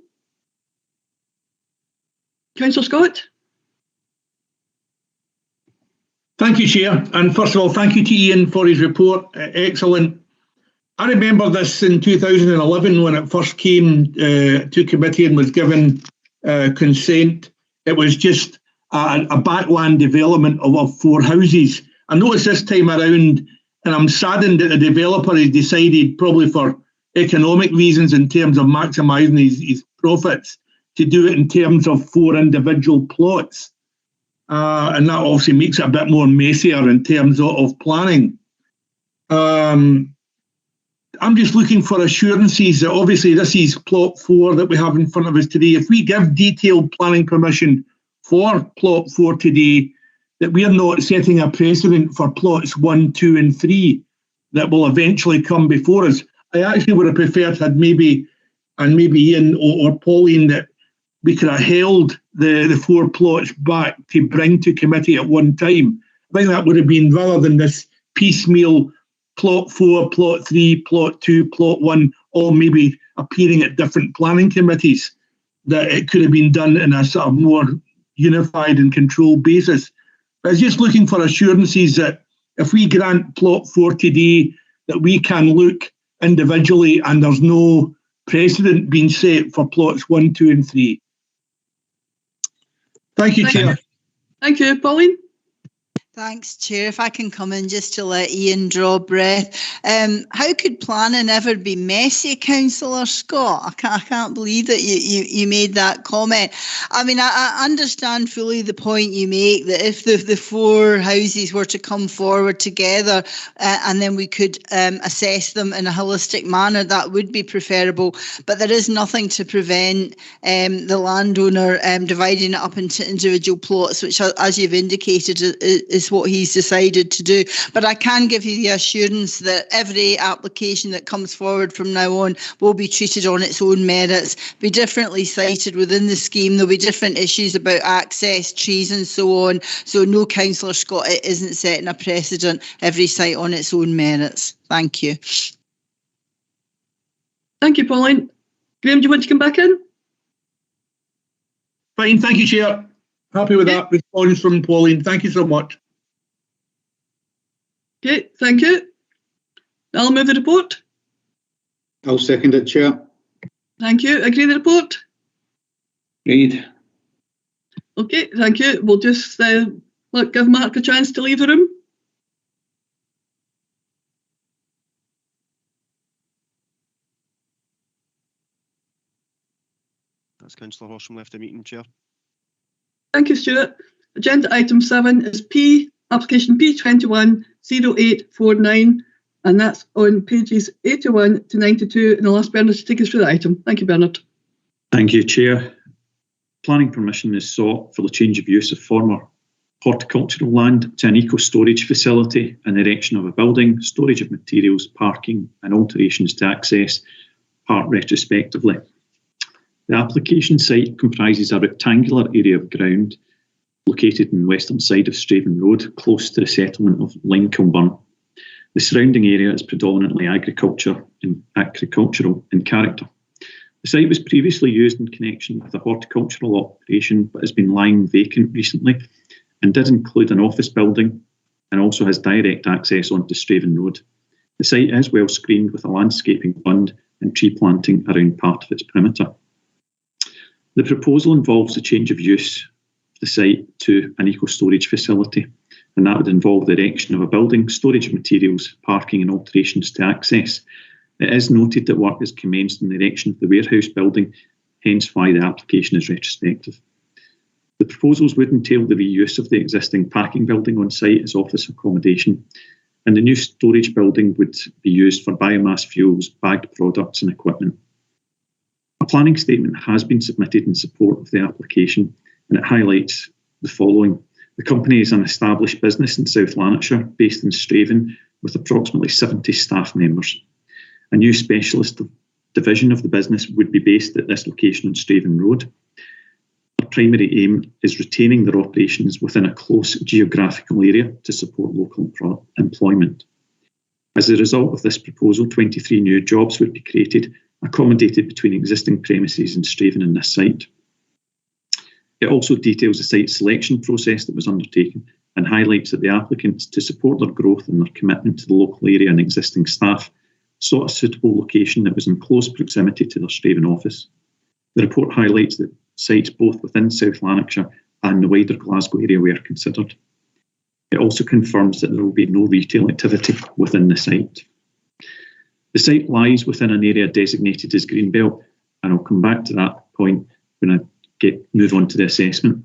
Councillor Scott? Thank you, Chair. And first of all, thank you to Ian for his report. Excellent. I remember this in 2011 when it first came to committee and was given consent. It was just a backland development of 4 houses. I noticed this time around, and I'm saddened that the developer has decided, probably for economic reasons in terms of maximising his profits, to do it in terms of 4 individual plots. And that obviously makes it a bit more messier in terms of planning. I'm just looking for assurances that obviously this is plot 4 that we have in front of us today. If we give detailed planning permission for plot 4 today, that we are not setting a precedent for plots 1, 2 and 3 that will eventually come before us. I actually would have preferred had maybe Ian or Pauline that we could have held the 4 plots back to bring to committee at one time. I think that would have been, rather than this piecemeal plot 4, plot 3, plot 2, plot 1, all maybe appearing at different planning committees, that it could have been done in a sort of more unified and controlled basis. I was just looking for assurances that if we grant plot 4 today, that we can look individually and there's no precedent being set for plots 1, 2 and 3. Thank you, Chair. Thank you, Pauline. Thanks, Chair. If I can come in just to let Ian draw breath. How could planning ever be messy, Councillor Scott? I can't believe that you made that comment. I mean, I understand fully the point you make, that if the 4 houses were to come forward together and then we could assess them in a holistic manner, that would be preferable. But there is nothing to prevent the landowner dividing it up into individual plots, which, as you've indicated, is what he's decided to do. But I can give you the assurance that every application that comes forward from now on will be treated on its own merits, be differently cited within the scheme. There'll be different issues about access, trees and so on. So no, Councillor Scott, it isn't setting a precedent. Every site on its own merits. Thank you. Thank you, Pauline. Graham, do you want to come back in? Fine, thank you, Chair. Happy with that response from Pauline. Thank you so much. Okay, thank you. I'll move the report. I'll second it, Chair. Thank you. Agree the report? Agreed. Okay, thank you. We'll just give Mark a chance to leave the room. That's Councillor Horsham left the meeting, Chair. Thank you, Stuart. Agenda item 7 is application P210849, and that's on pages 81 to 92. And I'll ask Bernard to take us through the item. Thank you, Bernard. Thank you, Chair. Planning permission is sought for the change of use of former horticultural land to an eco-storage facility and erection of a building, storage of materials, parking and alterations to access part retrospectively. The application site comprises a rectangular area of ground located on the western side of Straven Road, close to the settlement of Lyne-Kilburn. The surrounding area is predominantly agricultural in character. The site was previously used in connection with a horticultural operation, but has been lying vacant recently, and did include an office building and also has direct access onto Straven Road. The site is well screened with a landscaping fund and tree planting around part of its perimeter. The proposal involves the change of use of the site to an eco-storage facility, and that would involve the erection of a building, storage of materials, parking and alterations to access. It is noted that work has commenced in the erection of the warehouse building, hence why the application is retrospective. The proposals would entail the reuse of the existing parking building on site as office accommodation, and the new storage building would be used for biomass fuels, bagged products and equipment. A planning statement has been submitted in support of the application, and it highlights the following. The company is an established business in South Lanarkshire, based in Straven, with approximately 70 staff members. A new specialist division of the business would be based at this location on Straven Road. Our primary aim is retaining their operations within a close geographical area to support local employment. As a result of this proposal, 23 new jobs would be created, accommodated between existing premises in Straven and this site. It also details the site selection process that was undertaken and highlights that the applicants, to support their growth and their commitment to the local area and existing staff, sought a suitable location that was in close proximity to their Straven office. The report highlights that sites both within South Lanarkshire and the wider Glasgow area were considered. It also confirms that there will be no retail activity within the site. The site lies within an area designated as Greenbelt, and I'll come back to that point when I move on to the assessment.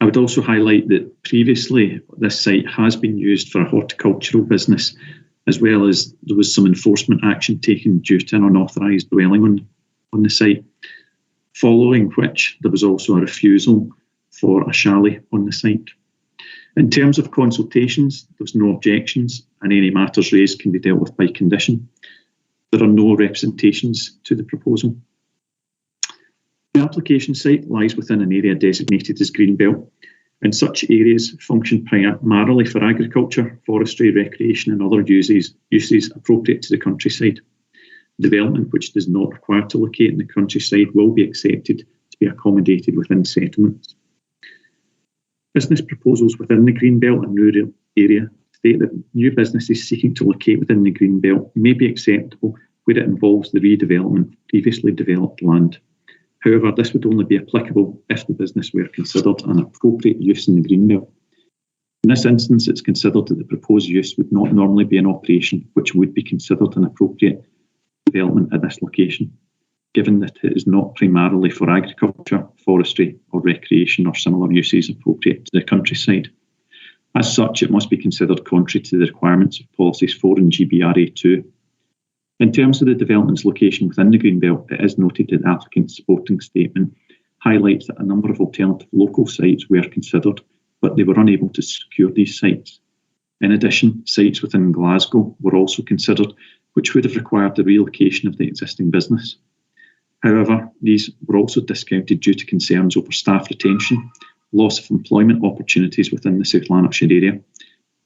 I would also highlight that previously this site has been used for a horticultural business, as well as there was some enforcement action taken due to an unauthorised dwelling on the site, following which there was also a refusal for a chalet on the site. In terms of consultations, there was no objections, and any matters raised can be dealt with by condition. There are no representations to the proposal. The application site lies within an area designated as Greenbelt, and such areas function primarily for agriculture, forestry, recreation and other uses appropriate to the countryside. Development which does not require to locate in the countryside will be accepted to be accommodated within settlements. Business proposals within the Greenbelt and rural area state that new businesses seeking to locate within the Greenbelt may be acceptable where it involves the redevelopment of previously developed land. However, this would only be applicable if the business were considered an appropriate use in the Greenbelt. In this instance, it's considered that the proposed use would not normally be an operation which would be considered an appropriate development at this location, given that it is not primarily for agriculture, forestry or recreation or similar uses appropriate to the countryside. As such, it must be considered contrary to the requirements of Policies 4 and GBRA 2. In terms of the development's location within the Greenbelt, it is noted that the applicant's supporting statement highlights that a number of alternative local sites were considered, but they were unable to secure these sites. In addition, sites within Glasgow were also considered, which would have required the relocation of the existing business. However, these were also discounted due to concerns over staff retention, loss of employment opportunities within the South Lanarkshire area,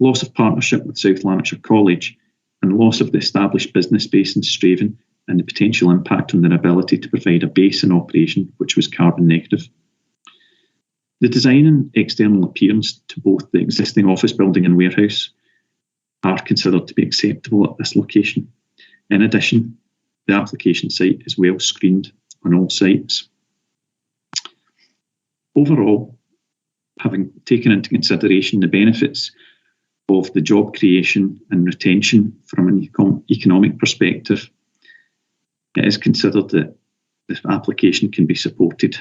loss of partnership with South Lanarkshire College, and loss of the established business base in Straven and the potential impact on their ability to provide a base in operation which was carbon negative. The design and external appearance to both the existing office building and warehouse are considered to be acceptable at this location. In addition, the application site is well screened on all sites. Overall, having taken into consideration the benefits of the job creation and retention from an economic perspective, it is considered that this application can be supported,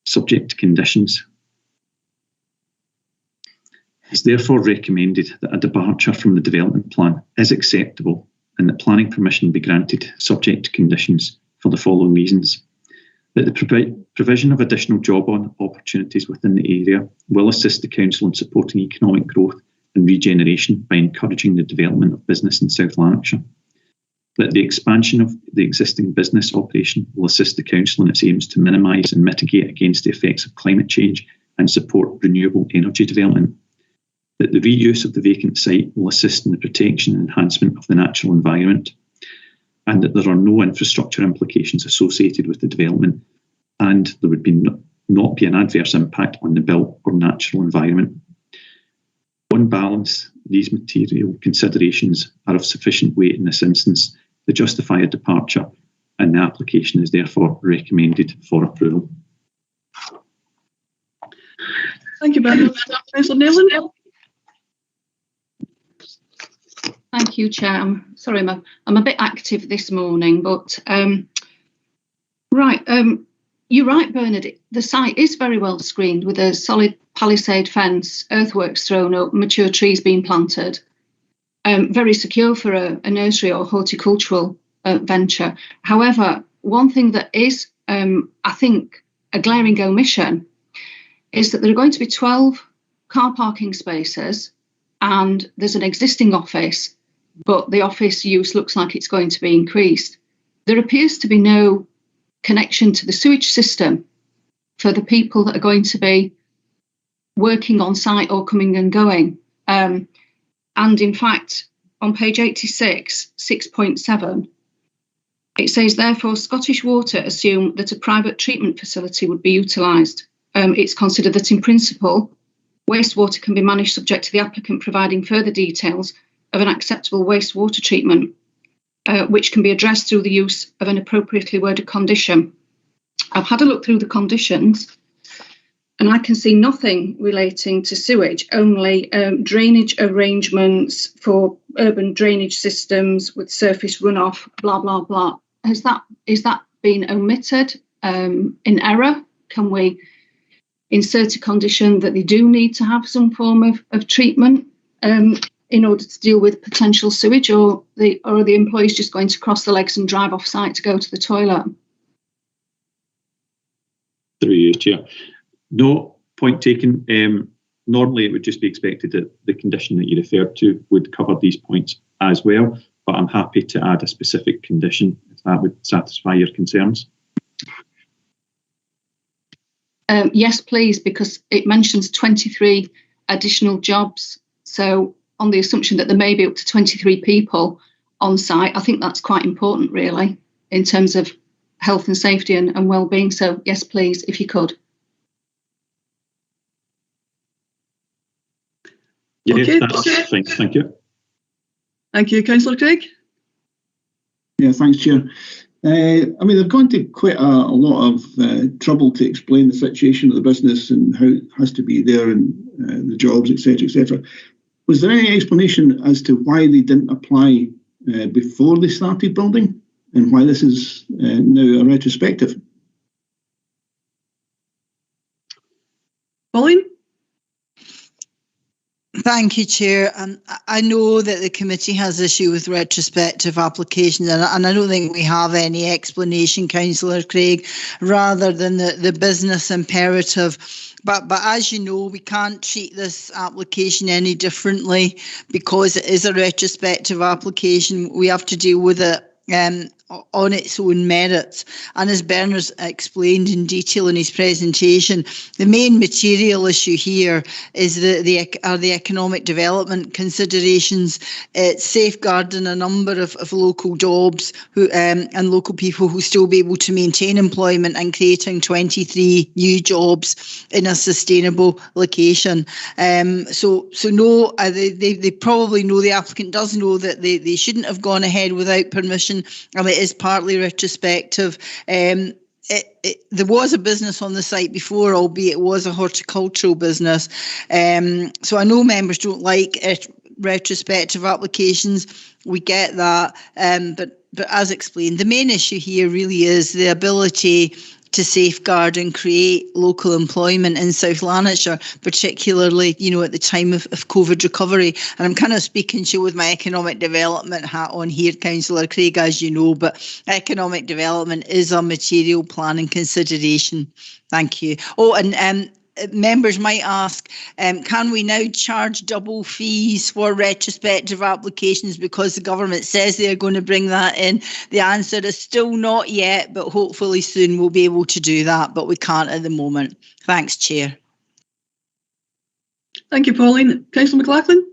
subject to conditions. It's therefore recommended that a departure from the development plan is acceptable and that planning permission be granted subject to conditions for the following reasons. That the provision of additional job opportunities within the area will assist the Council in supporting economic growth and regeneration by encouraging the development of business in South Lanarkshire. That the expansion of the existing business operation will assist the Council in its aims to minimise and mitigate against the effects of climate change and support renewable energy development. That the reuse of the vacant site will assist in the protection and enhancement of the natural environment, and that there are no infrastructure implications associated with the development, and there would be not be an adverse impact on the built or natural environment. On balance, these material considerations are of sufficient weight in this instance to justify a departure, and the application is therefore recommended for approval. Thank you very much. Councillor Nealon. Thank you, Chair. I'm sorry, I'm a bit active this morning, but you're right, Bernard. The site is very well screened with a solid palisade fence, earthworks thrown up, mature trees being planted. Very secure for a nursery or horticultural venture. However, one thing that is, I think, a glaring omission is that there are going to be 12 car parking spaces and there's an existing office, but the office use looks like it's going to be increased. There appears to be no connection to the sewage system for the people that are going to be working on site or coming and going. And in fact, on page 86, 6.7, it says, therefore, Scottish Water assume that a private treatment facility would be utilised. It's considered that in principle, wastewater can be managed subject to the applicant providing further details of an acceptable wastewater treatment, which can be addressed through the use of an appropriately worded condition. I've had a look through the conditions and I can see nothing relating to sewage, only drainage arrangements for urban drainage systems with surface runoff, blah, blah, blah. Is that been omitted in error? Can we insert a condition that they do need to have some form of treatment in order to deal with potential sewage, or are the employees just going to cross the legs and drive off site to go to the toilet? Through you, Chair. No, point taken. Normally, it would just be expected that the condition that you referred to would cover these points as well, but I'm happy to add a specific condition if that would satisfy your concerns. Yes, please, because it mentions 23 additional jobs. So on the assumption that there may be up to 23 people on site, I think that's quite important, really, in terms of health and safety and well-being. So yes, please, if you could. Yes, Okay. that's fine. Thank you. Thank you, Councillor Craig. Yeah, thanks, Chair. I mean, they've gone to quite a lot of trouble to explain the situation of the business and how it has to be there and the jobs, etc., etc. Was there any explanation as to why they didn't apply before they started building and why this is now a retrospective? Pauline? Thank you, Chair. I know that the committee has issue with retrospective applications, and I don't think we have any explanation, Councillor Craig, rather than the business imperative. But as you know, we can't treat this application any differently because it is a retrospective application. We have to deal with it on its own merits. And as Bernard's explained in detail in his presentation, the main material issue here is the economic development considerations. It's safeguarding a number of local jobs and local people who still be able to maintain employment and creating 23 new jobs in a sustainable location. So no, they probably know, the applicant does know that they shouldn't have gone ahead without permission, and it is partly retrospective. There was a business on the site before, albeit it was a horticultural business. So I know members don't like retrospective applications. We get that. But as explained, the main issue here really is the ability to safeguard and create local employment in South Lanarkshire, particularly, at the time of COVID recovery. And I'm kind of speaking to you with my economic development hat on here, Councillor Craig, as you know, but economic development is a material planning consideration. Thank you. Oh, and members might ask, can we now charge double fees for retrospective applications because the government says they're going to bring that in? The answer is still not yet, but hopefully soon we'll be able to do that, but we can't at the moment. Thanks, Chair. Thank you, Pauline. Councillor McLaughlin?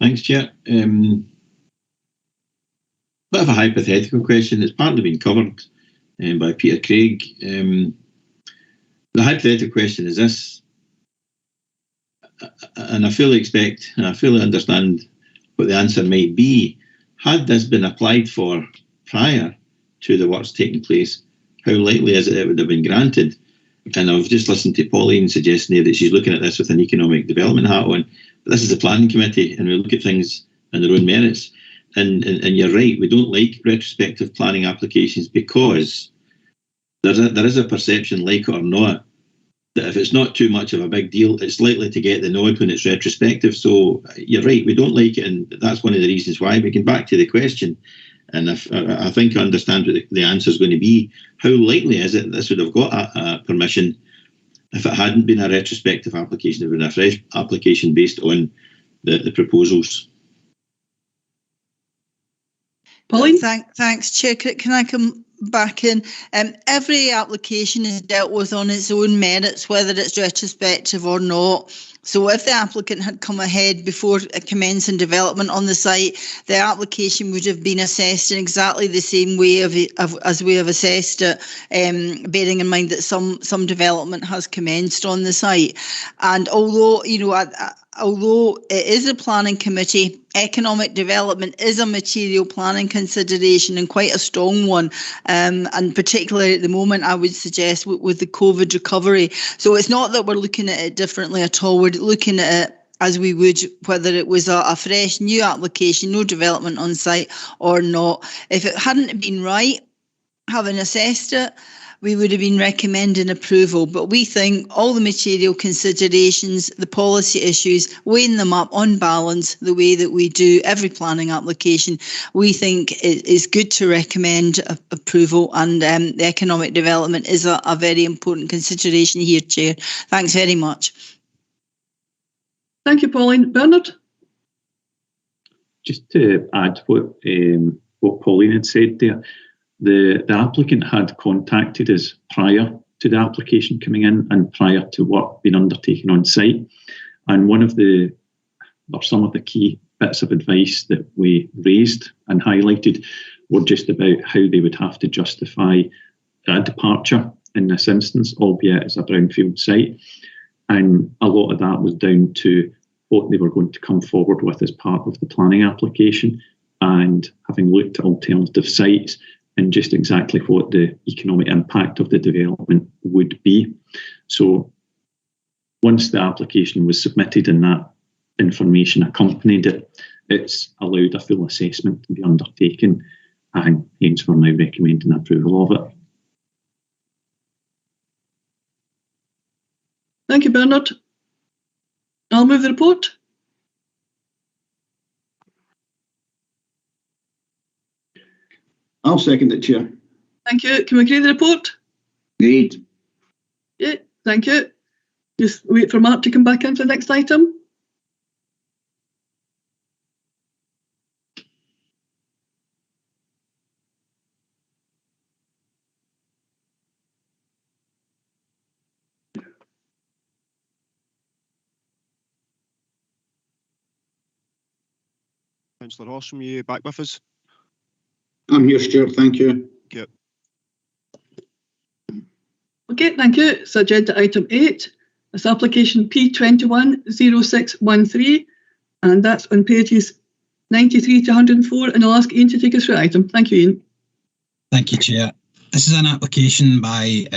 Thanks, Chair. Bit of a hypothetical question. It's partly been covered by Peter Craig. The hypothetical question is this, and I fully expect and I fully understand what the answer might be. Had this been applied for prior to the works taking place, how likely is it would have been granted? And I've just listened to Pauline suggesting there that she's looking at this with an economic development hat on. But this is the planning committee, and we look at things in their own merits. And you're right, we don't like retrospective planning applications because there is a perception, like it or not, that if it's not too much of a big deal, it's likely to get the nod when it's retrospective. So you're right, we don't like it, and that's one of the reasons why. We can back to the question. And if I think I understand what the answer is going to be, how likely is it this would have got a permission if it hadn't been a retrospective application? It would have been a fresh application based on the proposals. Pauline? Thanks, Chair. Can I come back in? Every application is dealt with on its own merits, whether it's retrospective or not. So if the applicant had come ahead before commencing development on the site, the application would have been assessed in exactly the same way as we have assessed it, bearing in mind that some development has commenced on the site. And although, although it is a planning committee, economic development is a material planning consideration and quite a strong one, and particularly at the moment, I would suggest with the COVID recovery. So it's not that we're looking at it differently at all. We're looking at it as we would whether it was a fresh new application, no development on site or not. If it hadn't been right, having assessed it, we would have been recommending approval, but we think all the material considerations, the policy issues, weighing them up on balance the way that we do every planning application, we think it is good to recommend approval, and the economic development is a very important consideration here, Chair. Thanks very much. Thank you, Pauline. Bernard? Just to add what Pauline had said there, the applicant had contacted us prior to the application coming in and prior to work being undertaken on site. And some of the key bits of advice that we raised and highlighted were just about how they would have to justify a departure in this instance, albeit as a brownfield site. And a lot of that was down to what they were going to come forward with as part of the planning application, and having looked at alternative sites and just exactly what the economic impact of the development would be. So once the application was submitted and that information accompanied it, it's allowed a full assessment to be undertaken, and hence we're now recommending approval of it. Thank you, Bernard. I'll move the report. I'll second it, Chair. Thank you. Can we agree the report? Agreed. Yeah, thank you. Just wait for Mark to come back in for the next item. Councillor Horsham, you back with us? I'm here, Stuart. Thank you. Yep. Okay, thank you. It's agenda item 8. It's application P210613, and that's on pages 93 to 104. And I'll ask Ian to take us through the item. Thank you, Ian. Thank you, Chair. This is an application by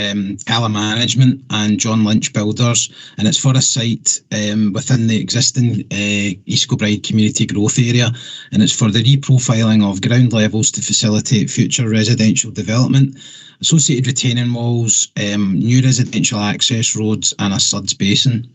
Cala Management and John Lynch Builders, and it's for a site within the existing East Kilbride Community Growth Area, and it's for the reprofiling of ground levels to facilitate future residential development, associated retaining walls, new residential access roads and a suds basin.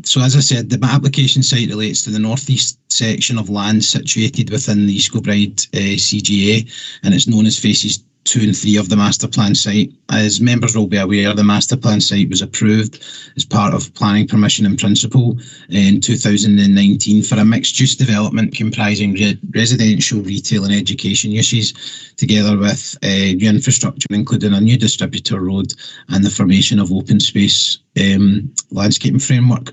So as I said, the application site relates to the northeast section of land situated within the East Kilbride CGA, and it's known as phases 2 and 3 of the master plan site. As members will be aware, the master plan site was approved as part of planning permission in principle in 2019 for a mixed use development comprising residential, retail and education uses, together with new infrastructure including a new distributor road and the formation of open space landscaping framework.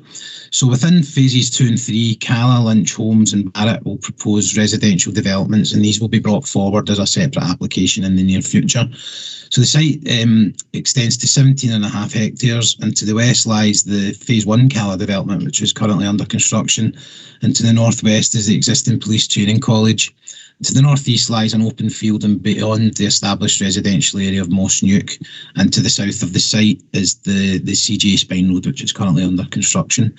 So within phases 2 and 3, Cala, Lynch Homes and Barrett will propose residential developments, and these will be brought forward as a separate application in the near future. So the site extends to 17.5 hectares, and to the west lies the phase 1 Cala development, which is currently under construction, and to the northwest is the existing police training college. To the northeast lies an open field and beyond the established residential area of Mossnuke, and to the south of the site is the CGA Spine Road, which is currently under construction.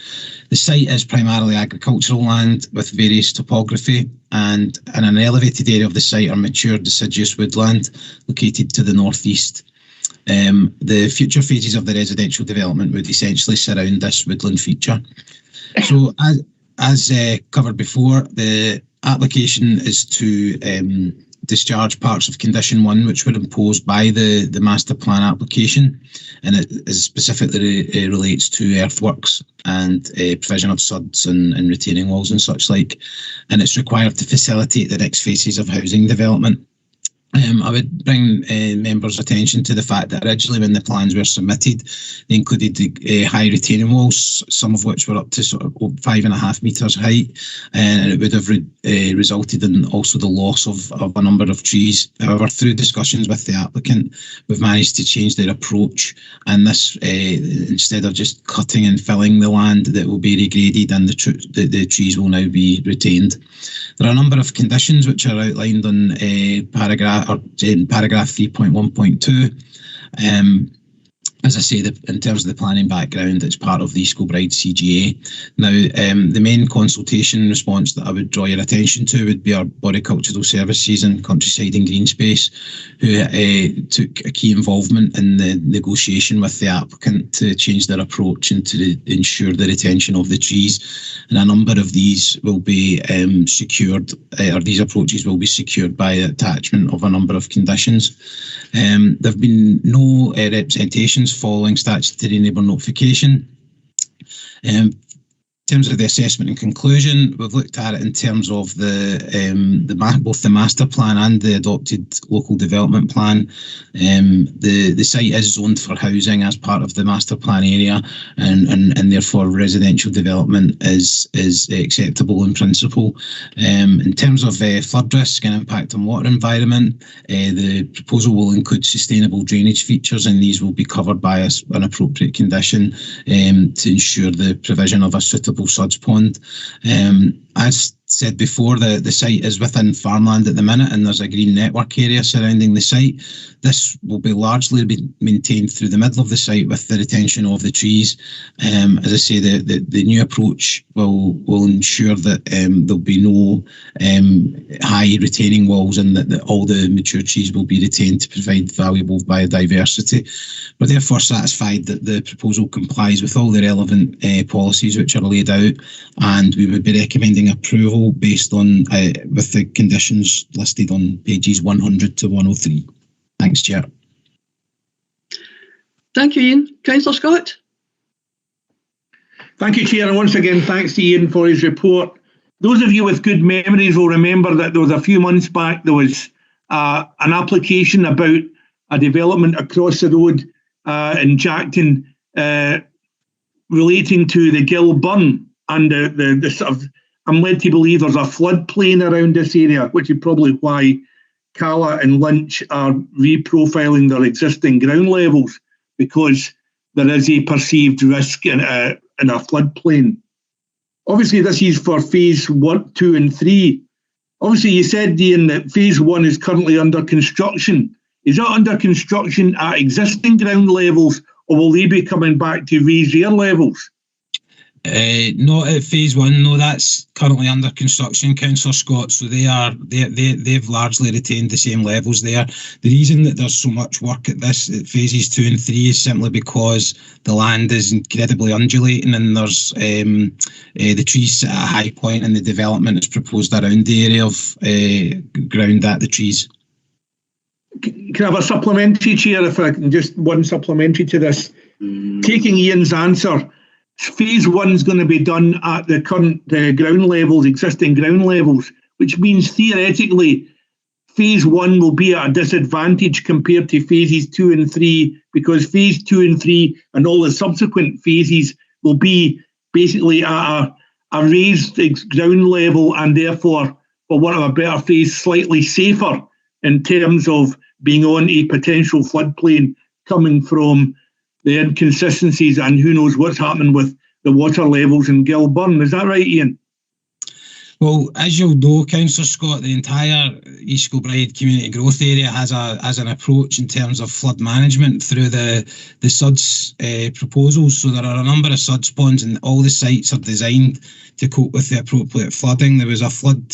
The site is primarily agricultural land with various topography, and in an elevated area of the site are mature deciduous woodland located to the northeast. The future phases of the residential development would essentially surround this woodland feature. So as covered before, the application is to discharge parts of Condition 1 which were imposed by the Master Plan application, and it is specifically relates to earthworks and provision of suds and retaining walls and such like, and it's required to facilitate the next phases of housing development. I would bring members' attention to the fact that originally when the plans were submitted, they included high retaining walls, some of which were up to sort of 5.5 metres height, and it would have resulted in also the loss of a number of trees. However, through discussions with the applicant, we've managed to change their approach, and this, instead of just cutting and filling the land, that will be regraded and the trees will now be retained. There are a number of conditions which are outlined on paragraph 3.1.2. As I say, in terms of the planning background, it's part of the East Kilbride CGA. Now, the main consultation response that I would draw your attention to would be our Horticultural Services and Countryside and Green Space, who took a key involvement in the negotiation with the applicant to change their approach and to ensure the retention of the trees. And a number of these will be secured, or these approaches will be secured by the attachment of a number of conditions. There have been no representations following statutory neighbour notification. In terms of the assessment and conclusion, we've looked at it in terms of both the master plan and the adopted local development plan. The site is zoned for housing as part of the master plan area, and therefore residential development is acceptable in principle. In terms of flood risk and impact on water environment, the proposal will include sustainable drainage features, and these will be covered by an appropriate condition to ensure the provision of a suitable suds pond. As said before, the site is within farmland at the minute, and there's a green network area surrounding the site. This will be largely maintained through the middle of the site with the retention of the trees. As I say, the new approach will ensure that there'll be no high retaining walls, and that all the mature trees will be retained to provide valuable biodiversity. We're therefore satisfied that the proposal complies with all the relevant policies which are laid out, and we would be recommending approval based on with the conditions listed on pages 100 to 103. Thanks, Chair. Thank you, Ian. Councillor Scott. Thank you, Chair, and once again thanks to Ian for his report. Those of you with good memories will remember that there was a few months back there was an application about a development across the road in Jackton relating to the Gill Burn, and the sort of, I'm led to believe there's a floodplain around this area, which is probably why Cala and Lynch are reprofiling their existing ground levels, because there is a perceived risk in a floodplain. Obviously, this is for phase 1, 2 and 3. Obviously, you said, Ian, that phase 1 is currently under construction. Is that under construction at existing ground levels, or will they be coming back to raise their levels? Not at phase 1. No, that's currently under construction, Councillor Scott. So they've largely retained the same levels there. The reason that there's so much work at this at phases 2 and 3 is simply because the land is incredibly undulating, and there's the trees sit at a high point, and the development is proposed around the area of ground at the trees. Can I have a supplementary, Chair, if I can, just one supplementary to this? Taking Ian's answer, phase 1 is going to be done at the current ground levels, existing ground levels, which means theoretically phase 1 will be at a disadvantage compared to phases 2 and 3, because phase 2 and 3 and all the subsequent phases will be basically at a raised ground level, and therefore, for want of a better phrase, slightly safer in terms of being on a potential floodplain coming from the inconsistencies and who knows what's happening with the water levels in Gill Burn. Is that right, Ian? Well, as you'll know, Councillor Scott, the entire East Kilbride Community Growth Area has an approach in terms of flood management through the SUDS proposals. So there are a number of SUDS ponds, and all the sites are designed to cope with the appropriate flooding. There was a flood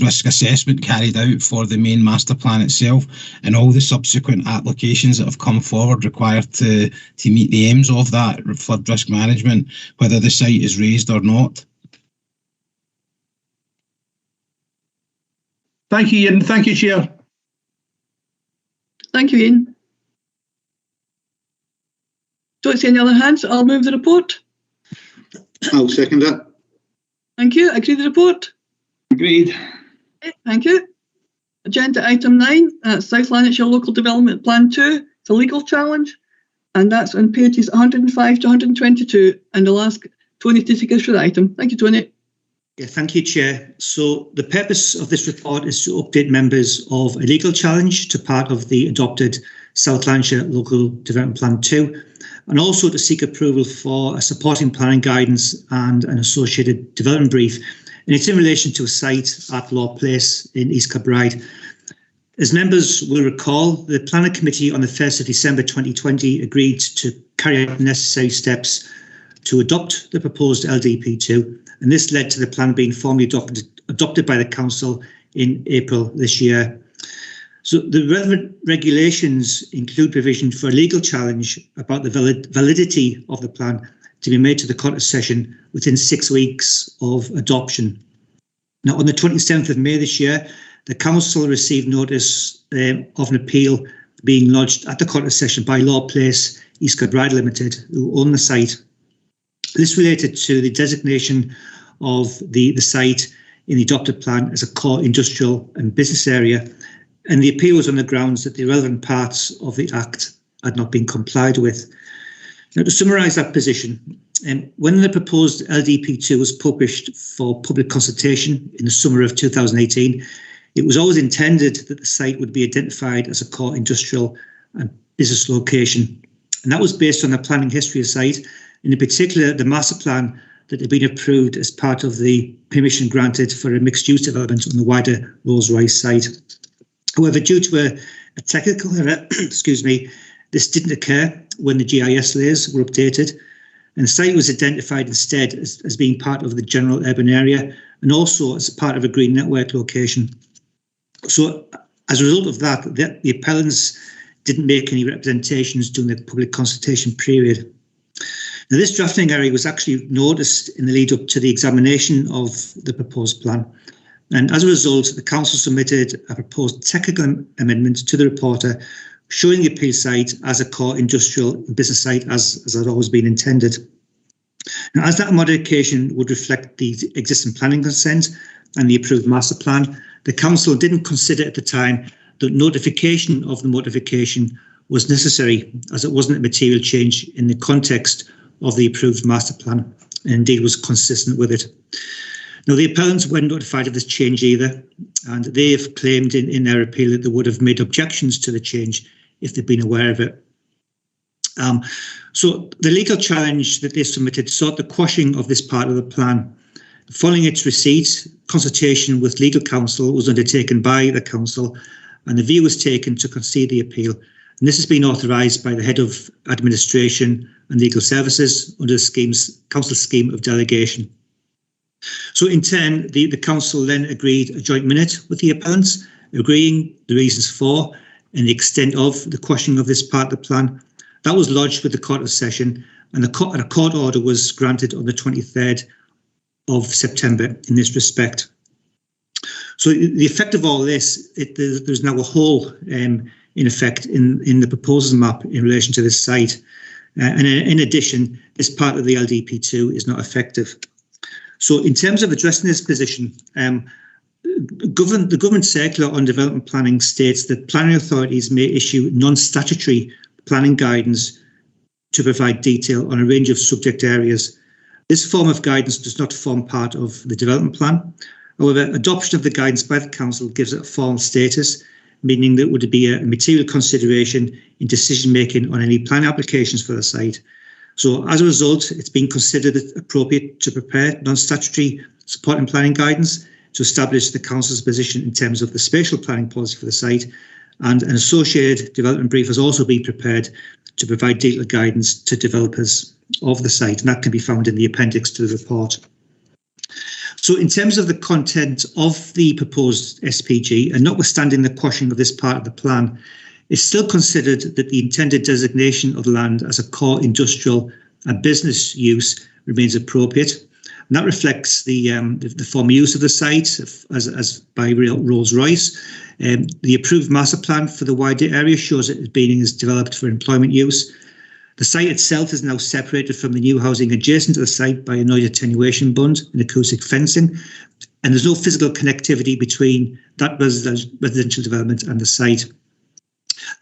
risk assessment carried out for the main master plan itself, and all the subsequent applications that have come forward require to meet the aims of that flood risk management, whether the site is raised or not. Thank you, Ian. Thank you, Chair. Thank you, Ian. Don't see any other hands. I'll move the report. I'll second that. Thank you. Agree the report? Agreed. Okay, thank you. Agenda item 9, South Lanarkshire Local Development Plan 2. It's a legal challenge, and that's on pages 105 to 122. And I'll ask Tony to take us through the item. Thank you, Tony. Yeah, thank you, Chair. So the purpose of this report is to update members of a legal challenge to part of the adopted South Lanarkshire Local Development Plan 2, and also to seek approval for a supporting planning guidance and an associated development brief. And it's in relation to a site at Law Place in East Kilbride. As members will recall, the Planning Committee on the 1st of December 2020 agreed to carry out the necessary steps to adopt the proposed LDP2, and this led to the plan being formally adopted by the Council in April this year. So the relevant regulations include provision for a legal challenge about the validity of the plan to be made to the Court of Session within 6 weeks of adoption. Now, on the 27th of May this year, the Council received notice of an appeal being lodged at the Court of Session by Law Place East Kilbride Limited, who own the site. This related to the designation of the site in the adopted plan as a core industrial and business area, and the appeal was on the grounds that the relevant parts of the Act had not been complied with. Now, to summarise that position, when the proposed LDP2 was published for public consultation in the summer of 2018, it was always intended that the site would be identified as a core industrial and business location, and that was based on the planning history of the site, and in particular the master plan that had been approved as part of the permission granted for a mixed-use development on the wider Rolls-Royce site. However, due to a technical error, excuse me, this didn't occur when the GIS layers were updated, and the site was identified instead as being part of the general urban area and also as part of a green network location. So as a result of that, the appellants didn't make any representations during the public consultation period. Now, this drafting area was actually noticed in the lead up to the examination of the proposed plan. And as a result, the Council submitted a proposed technical amendment to the reporter showing the appeal site as a core industrial and business site as had always been intended. Now, as that modification would reflect the existing planning consent and the approved master plan, the Council didn't consider at the time that notification of the modification was necessary, as it wasn't a material change in the context of the approved master plan, and indeed was consistent with it. Now, the appellants weren't notified of this change either, and they have claimed in their appeal that they would have made objections to the change if they'd been aware of it. So the legal challenge that they submitted sought the quashing of this part of the plan. Following its receipt, consultation with legal counsel was undertaken by the Council, and the view was taken to concede the appeal. And this has been authorised by the Head of Administration and Legal Services under the Council scheme of delegation. So in turn, the Council then agreed a joint minute with the appellants, agreeing the reasons for and the extent of the quashing of this part of the plan. That was lodged with the Court of Session, and a court order was granted on the 23rd of September in this respect. So the effect of all this, there's now a hole in effect in the proposal map in relation to this site. And in addition, this part of the LDP2 is not effective. So in terms of addressing this position, the government circular on development planning states that planning authorities may issue non-statutory planning guidance to provide detail on a range of subject areas. This form of guidance does not form part of the development plan. However, adoption of the guidance by the Council gives it a formal status, meaning that it would be a material consideration in decision-making on any planning applications for the site. So as a result, it's been considered appropriate to prepare non-statutory supporting planning guidance to establish the council's position in terms of the spatial planning policy for the site, and an associated development brief has also been prepared to provide detailed guidance to developers of the site, and that can be found in the appendix to the report. So in terms of the content of the proposed SPG, and notwithstanding the quashing of this part of the plan, it's still considered that the intended designation of the land as a core industrial and business use remains appropriate. And that reflects the former use of the site as by Rolls-Royce. The approved master plan for the wider area shows it as being developed for employment use. The site itself is now separated from the new housing adjacent to the site by a noise attenuation bund and acoustic fencing, and there's no physical connectivity between that residential development and the site.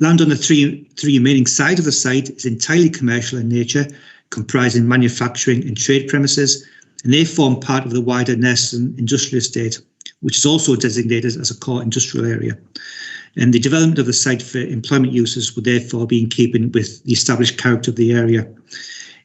Land on the three remaining sides of the site is entirely commercial in nature, comprising manufacturing and trade premises, and they form part of the wider Neston industrial estate, which is also designated as a core industrial area. And the development of the site for employment uses would therefore be in keeping with the established character of the area.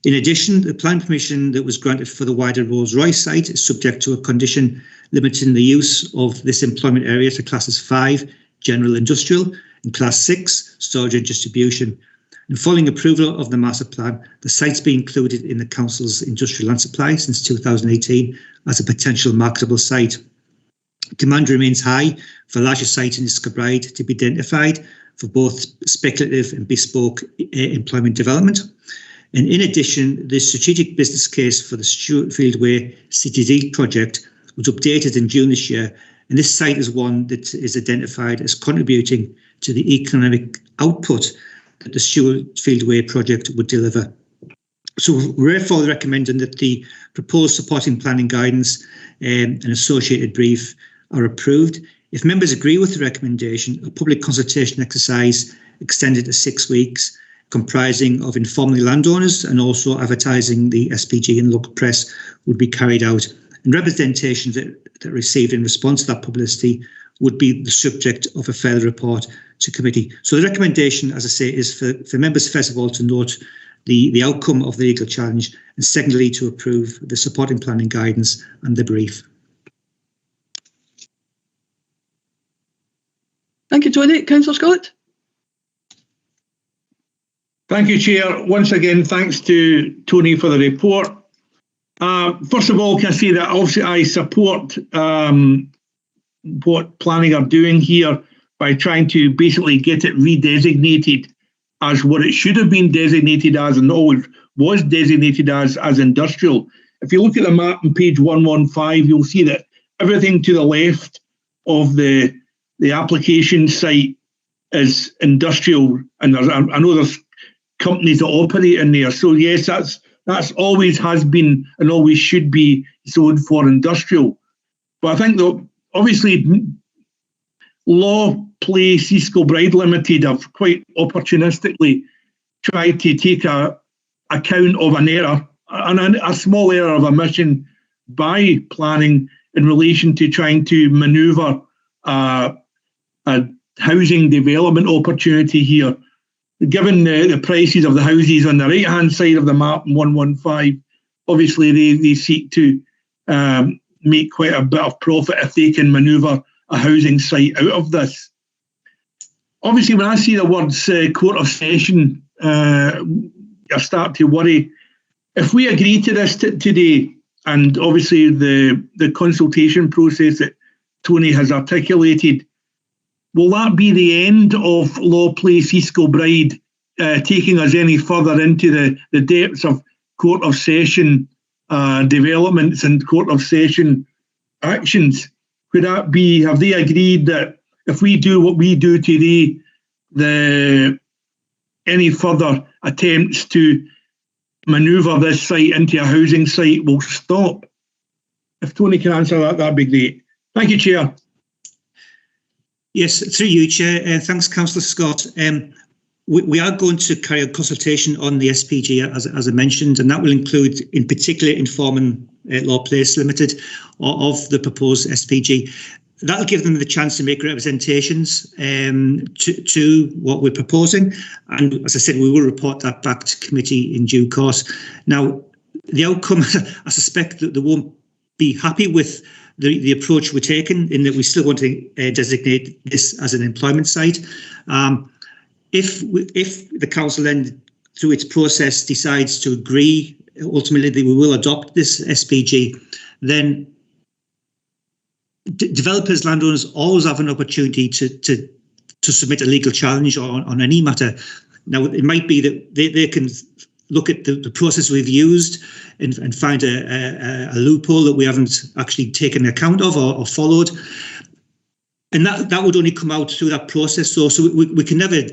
In addition, the planning permission that was granted for the wider Rolls-Royce site is subject to a condition limiting the use of this employment area to classes 5, general industrial, and class 6, storage and distribution. And following approval of the master plan, the site's been included in the council's industrial land supply since 2018 as a potential marketable site. Demand remains high for larger sites in Skilbride to be identified for both speculative and bespoke employment development. And in addition, the strategic business case for the Stewartfield Way CTD project was updated in June this year, and this site is one that is identified as contributing to the economic output that the Stewartfield Way project would deliver. So we're therefore recommending that the proposed supporting planning guidance and associated brief are approved. If members agree with the recommendation, a public consultation exercise extended to 6 weeks, comprising of informing landowners and also advertising the SPG in local press, would be carried out. And representation that received in response to that publicity would be the subject of a further report to committee. So the recommendation, as I say, is for members, first of all, to note the outcome of the legal challenge, and secondly, to approve the supporting planning guidance and the brief. Thank you, Tony. Councillor Scott. Thank you, Chair. Once again, thanks to Tony for the report. First of all, can I say that obviously I support what planning are doing here by trying to basically get it redesignated as what it should have been designated as and always was designated as industrial. If you look at the map on page 115, you'll see that everything to the left of the application site is industrial, and I know there's companies that operate in there. So yes, that's always has been and always should be zoned for industrial. But I think that obviously Law Place East Kilbride Limited have quite opportunistically tried to take account of an error, a small error of omission by planning in relation to trying to manoeuvre a housing development opportunity here. Given the prices of the houses on the right-hand side of the map in 115, obviously they seek to make quite a bit of profit if they can manoeuvre a housing site out of this. Obviously, when I see the words Court of Session, I start to worry. If we agree to this today, and obviously the consultation process that Tony has articulated, will that be the end of Law Place East Kilbride, taking us any further into the depths of Court of Session developments and Court of Session actions? Could that be, have they agreed that if we do what we do today, any further attempts to manoeuvre this site into a housing site will stop? If Tony can answer that, that'd be great. Thank you, Chair. Yes, through you, Chair. Thanks, Councillor Scott. We are going to carry out consultation on the SPG, as I mentioned, and that will include, in particular, informing Law Place Limited of the proposed SPG. that'll give them the chance to make representations to what we're proposing. And as I said, we will report that back to committee in due course. Now, the outcome, I suspect that they won't be happy with the approach we're taking, in that we still want to designate this as an employment site. If the council then, through its process, decides to agree ultimately that we will adopt this SPG, then developers, landowners always have an opportunity to submit a legal challenge on any matter. Now, it might be that they can look at the process we've used and find a loophole that we haven't actually taken account of or followed. And that would only come out through that process. So we can never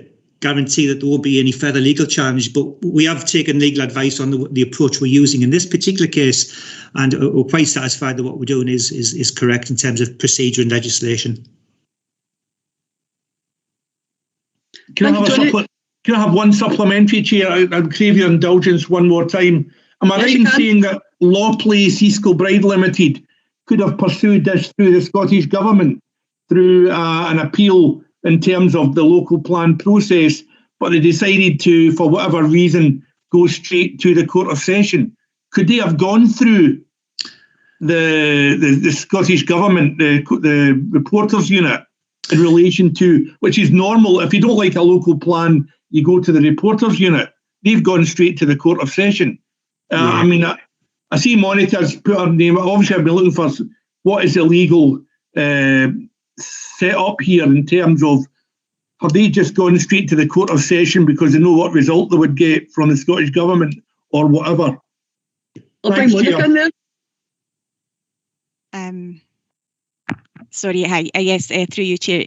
guarantee that there won't be any further legal challenge, but we have taken legal advice on the approach we're using in this particular case, and we're quite satisfied that what we're doing is correct in terms of procedure and legislation. Can I have one supplementary, Chair? I'll crave your indulgence one more time. Am I right in saying that Lawplace East Kilbride Limited could have pursued this through the Scottish Government through an appeal in terms of the local plan process, but they decided to, for whatever reason, go straight to the Court of Session? Could they have gone through the Scottish Government, the Reporters Unit, in relation to, which is normal, if you don't like a local plan, you go to the Reporters Unit? They've gone straight to the Court of Session. I mean, I see Monica's put her name. Obviously, I've been looking for what is the legal set up here in terms of, have they just gone straight to the Court of Session because they know what result they would get from the Scottish Government or whatever? I'll bring Monica in there. Sorry, hi. Yes, through you, Chair.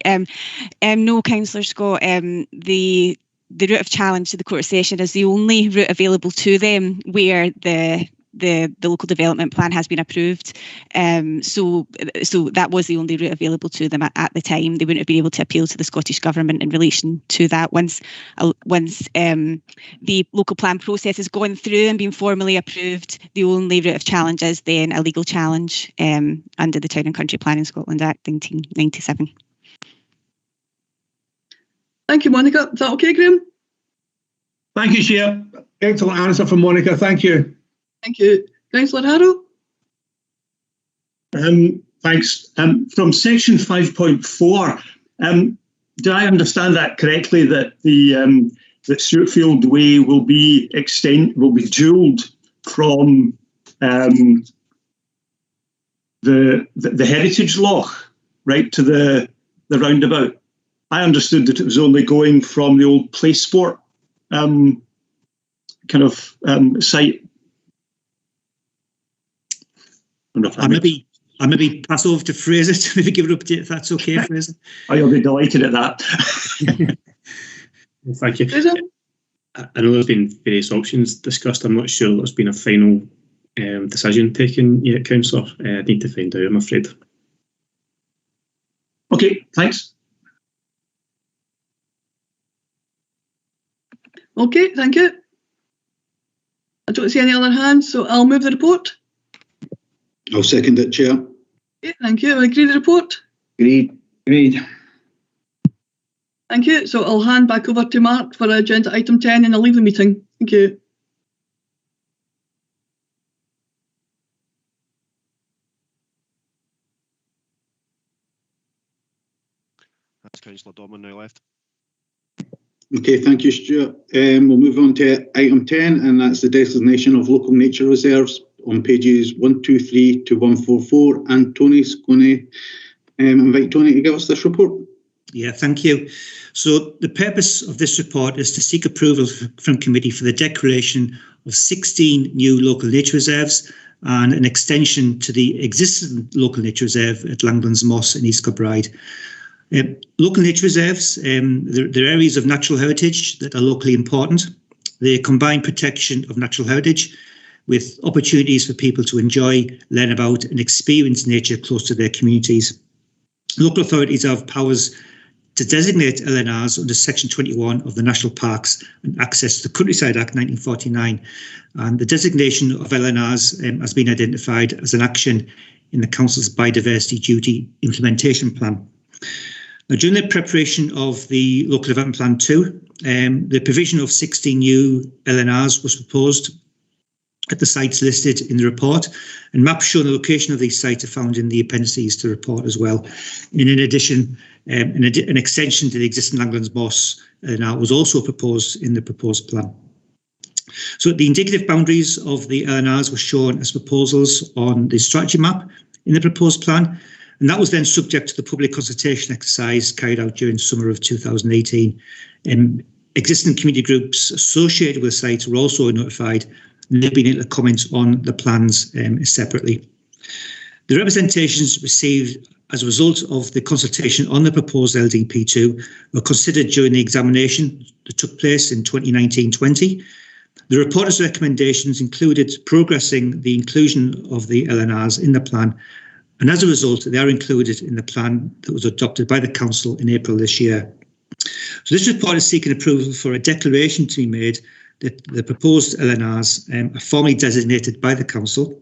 No, Councillor Scott, the route of challenge to the Court of Session is the only route available to them where the local development plan has been approved. So that was the only route available to them at the time. They wouldn't have been able to appeal to the Scottish Government in relation to that. Once the local plan process has gone through and been formally approved, the only route of challenge is then a legal challenge under the Town and Country Planning Scotland Act 1997. Thank you, Monica. Is that okay, Graham? Thank you, Chair. Excellent answer from Monica. Thank you. Thank you. Councillor Harrow? Thanks. From section 5.4, do I understand that correctly, that that Stuartfield Way will be dualled from the Heritage Loch right to the roundabout? I understood that it was only going from the old Play Sport site. I maybe pass over to Fraser to maybe give an update, if that's okay, Fraser. I'll be delighted at that. Well, thank you. I know there's been various options discussed. I'm not sure there's been a final decision taken yet, Councillor. I need to find out, I'm afraid. Okay, thanks. Okay, thank you. I don't see any other hands, so I'll move the report. I'll second it, Chair. Okay, thank you. I agree with the report. Agreed. Thank you. So I'll hand back over to Mark for agenda item 10 and I'll leave the meeting. Thank you. That's Councillor Dorman now left. Okay, thank you, Stuart. We'll move on to item 10, and that's the designation of local nature reserves on pages 123 to 144. And Tony's going to invite Tony to give us this report. Yeah, thank you. So the purpose of this report is to seek approval from committee for the declaration of 16 new local nature reserves and an extension to the existing local nature reserve at Langlands Moss in East Kilbride. Local nature reserves, they're areas of natural heritage that are locally important. They combine protection of natural heritage with opportunities for people to enjoy, learn about and experience nature close to their communities. Local authorities have powers to designate LNRs under Section 21 of the National Parks and Access to the Countryside Act 1949. And the designation of LNRs has been identified as an action in the Council's Biodiversity Duty Implementation Plan. Now, during the preparation of the Local Development Plan 2, the provision of 16 new LNRs was proposed at the sites listed in the report, and maps showing the location of these sites are found in the appendices to the report as well. And in addition, an extension to the existing Langlands Moss LNR was also proposed in the proposed plan. So the indicative boundaries of the LNRs were shown as proposals on the strategy map in the proposed plan, and that was then subject to the public consultation exercise carried out during summer of 2018. Existing community groups associated with sites were also notified, and they've been able to comment on the plans separately. The representations received as a result of the consultation on the proposed LDP2 were considered during the examination that took place in 2019-20. The reporter's recommendations included progressing the inclusion of the LNRs in the plan, and as a result, they are included in the plan that was adopted by the Council in April this year. So this report is seeking approval for a declaration to be made that the proposed LNRs are formally designated by the Council.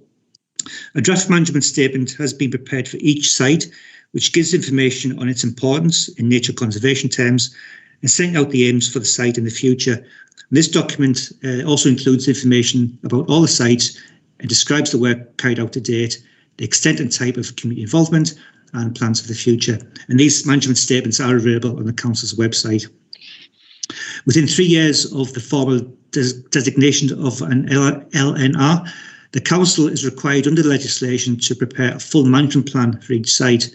A draft management statement has been prepared for each site, which gives information on its importance in nature conservation terms and setting out the aims for the site in the future. And this document also includes information about all the sites and describes the work carried out to date, the extent and type of community involvement and plans for the future. And these management statements are available on the Council's website. Within 3 years of the formal designation of an LNR, the Council is required under the legislation to prepare a full management plan for each site.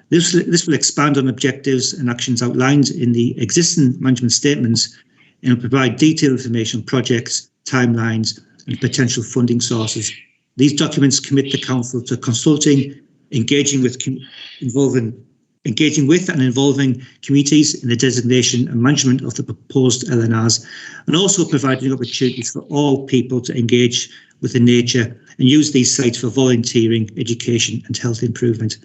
This will expand on objectives and actions outlined in the existing management statements and will provide detailed information on projects, timelines and potential funding sources. These documents commit the Council to consulting, engaging with and involving communities in the designation and management of the proposed LNRs, and also providing opportunities for all people to engage with the nature and use these sites for volunteering, education and health improvement.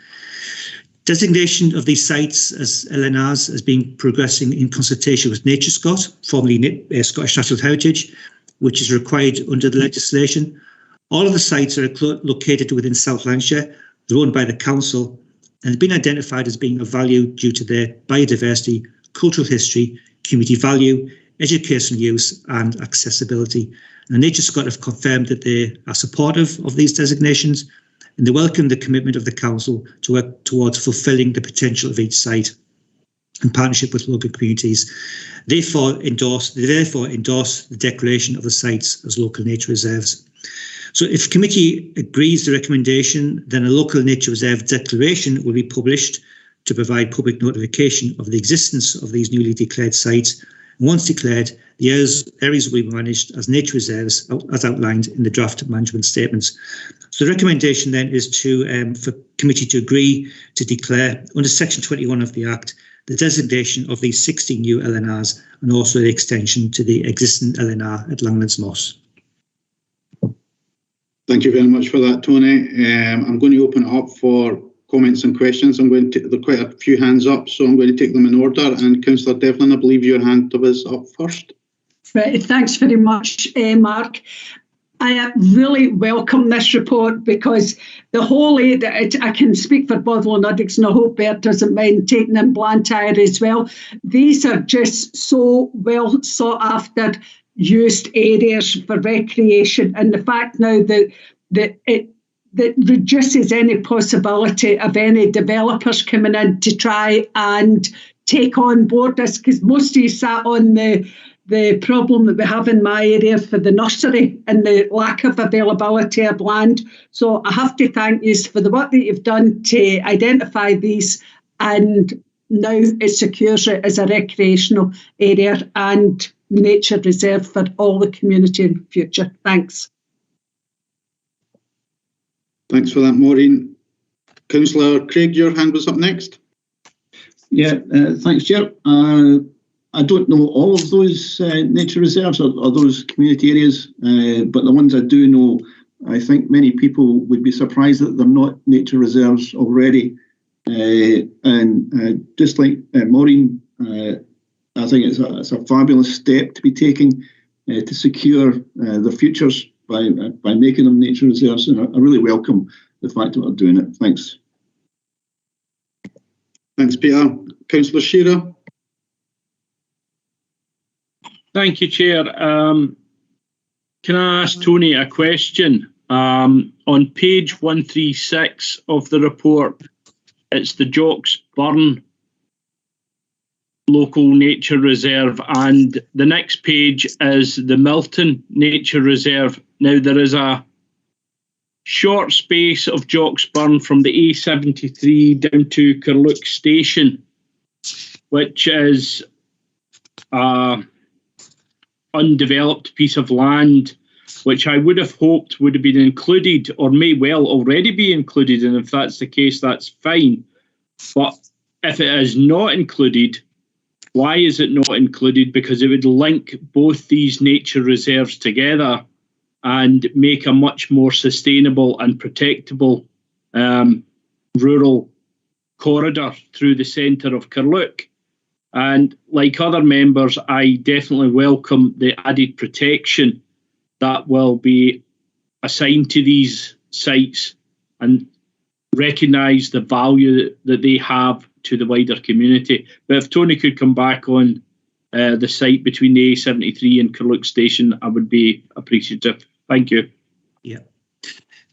Designation of these sites as LNRs has been progressing in consultation with NatureScot, formerly Scottish Natural Heritage, which is required under the legislation. All of the sites are located within South Lancashire. They're owned by the Council and have been identified as being of value due to their biodiversity, cultural history, community value, educational use and accessibility. And NatureScot have confirmed that they are supportive of these designations and they welcome the commitment of the Council to work towards fulfilling the potential of each site in partnership with local communities. They therefore endorse the declaration of the sites as local nature reserves. So if committee agrees the recommendation, then a local nature reserve declaration will be published to provide public notification of the existence of these newly declared sites. And once declared, the areas will be managed as nature reserves as outlined in the draft management statements. So the recommendation then is for committee to agree to declare under section 21 of the Act the designation of these 16 new LNRs and also the extension to the existing LNR at Langlands Moss. Thank you very much for that, Tony. I'm going to open it up for comments and questions. There are quite a few hands up, so I'm going to take them in order. And Councillor Devlin, I believe your hand was up first. Right, thanks very much, Mark. I really welcome this report because the whole, I can speak for Bothwell and Uddicks and I hope Bert doesn't mind taking in Blantyre as well. These are just so well sought after used areas for recreation, and the fact now that it reduces any possibility of any developers coming in to try and take on board this, because most of you sat on the problem that we have in my area for the nursery and the lack of availability of land. So I have to thank you for the work that you've done to identify these, and now it secures it as a recreational area and nature reserve for all the community in the future. Thanks. Thanks for that, Maureen. Councillor Craig, your hand was up next. Yeah, thanks, Chair. I don't know all of those nature reserves or those community areas, but the ones I do know, I think many people would be surprised that they're not nature reserves already. And just like Maureen, I think it's a fabulous step to be taking to secure the futures by making them nature reserves, and I really welcome the fact that we're doing it. Thanks. Thanks, Peter. Councillor Shearer. Thank you, Chair. Can I ask Tony a question? On page 136 of the report, it's the Jocks Burn Local Nature Reserve, and the next page is the Milton Nature Reserve. Now, there is a short space of Jocks Burn from the A73 down to Curluke Station, which is an undeveloped piece of land, which I would have hoped would have been included, or may well already be included, and if that's the case, that's fine. But if it is not included, why is it not included? Because it would link both these nature reserves together and make a much more sustainable and protectable rural corridor through the centre of Curluke. And like other members, I definitely welcome the added protection that will be assigned to these sites and recognise the value that they have to the wider community. But if Tony could come back on the site between the A73 and Curluke Station, I would be appreciative. Thank you.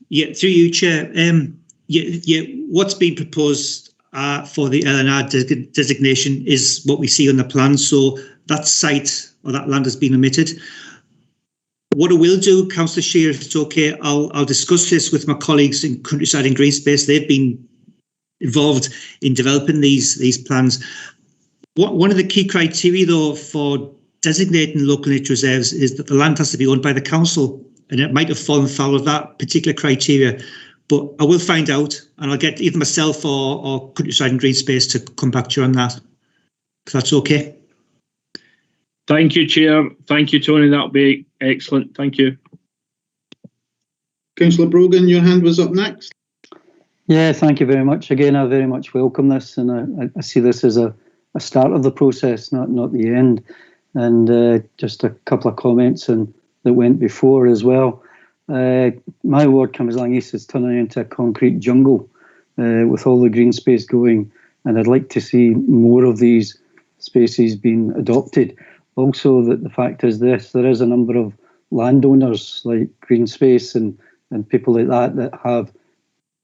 Yeah, through you, Chair. What's been proposed for the LNR designation is what we see on the plan. So that site or that land has been omitted. What I will do, Councillor Shearer, if it's okay, I'll discuss this with my colleagues in Countryside and Green Space. They've been involved in developing these plans. One of the key criteria, though, for designating local nature reserves is that the land has to be owned by the council, and it might have fallen foul of that particular criteria. But I will find out, and I'll get either myself or Countryside and Green Space to come back to you on that, if that's okay. Thank you, Chair. Thank you, Tony. That'll be excellent. Thank you. Councillor Brogan, your hand was up next. Yeah, thank you very much. Again, I very much welcome this, and I see this as a start of the process, not the end. And just a couple of comments that went before as well. My ward, Cambuslang East, is turning into a concrete jungle with all the green space going, and I'd like to see more of these spaces being adopted. Also, the fact is this, there is a number of landowners like Green Space and people like that have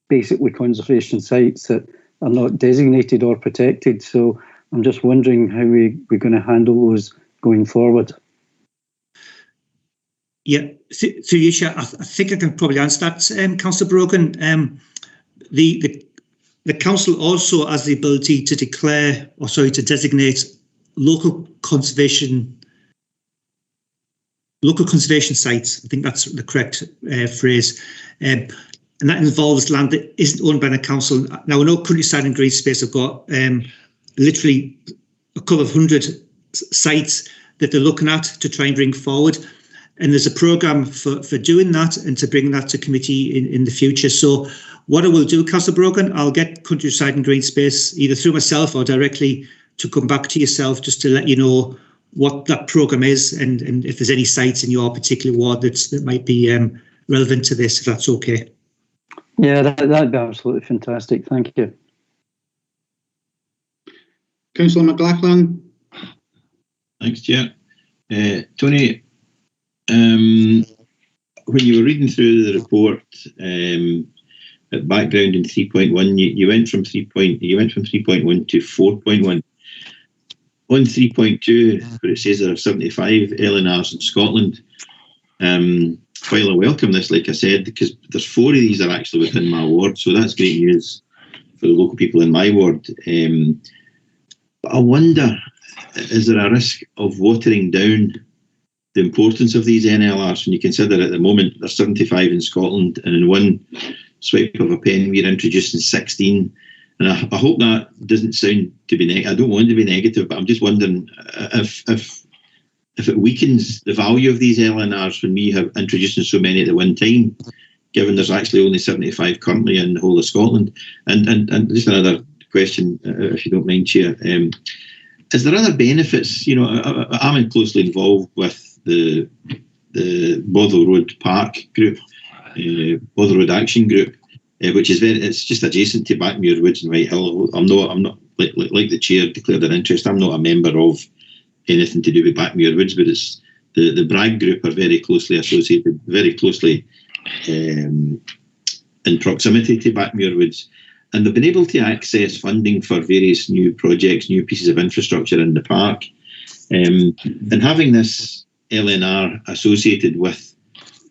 basically conservation sites that are not designated or protected. So I'm just wondering how we're going to handle those going forward. Yeah, through you, Chair, I think I can probably answer that, Councillor Brogan. The council also has the ability to declare, to designate local conservation sites. I think that's the correct phrase. And that involves land that isn't owned by the council. Now, I know Countryside and Green Space have got literally a couple of hundred sites that they're looking at to try and bring forward. And there's a programme for doing that and to bring that to committee in the future. So what I will do, Councillor Brogan, I'll get Countryside and Green Space, either through myself or directly, to come back to yourself just to let you know what that programme is and if there's any sites in your particular ward that might be relevant to this, if that's okay. Yeah, that'd be absolutely fantastic. Thank you. Councillor McLachlan. Thanks, Chair. Tony, when you were reading through the report, background in 3.1, you went from 3.1 to 4.1. On 3.2, where it says there are 75 LNRs in Scotland, while I welcome this, like I said, because there's 4 of these are actually within my ward, so that's great news for the local people in my ward. But I wonder, is there a risk of watering down the importance of these NLRs when you consider at the moment there's 75 in Scotland, and in one swipe of a pen we're introducing 16? And I hope that doesn't sound to be negative. I don't want to be negative, but I'm just wondering if it weakens the value of these LNRs when we have introducing so many at the one time, given there's actually only 75 currently in the whole of Scotland. And just another question, if you don't mind, Chair. Is there other benefits? You know, I'm closely involved with the the Bothwell Road Park group, Bothwell Road Action Group, which is it's just adjacent to Backmuir Woods and Whitehill. I'm not like the chair declared an interest. I'm not a member of anything to do with Backmuir Woods, but it's the Bragg group are very closely associated, very closely in proximity to Backmuir Woods, and they've been able to access funding for various new projects, new pieces of infrastructure in the park, and having this LNR associated with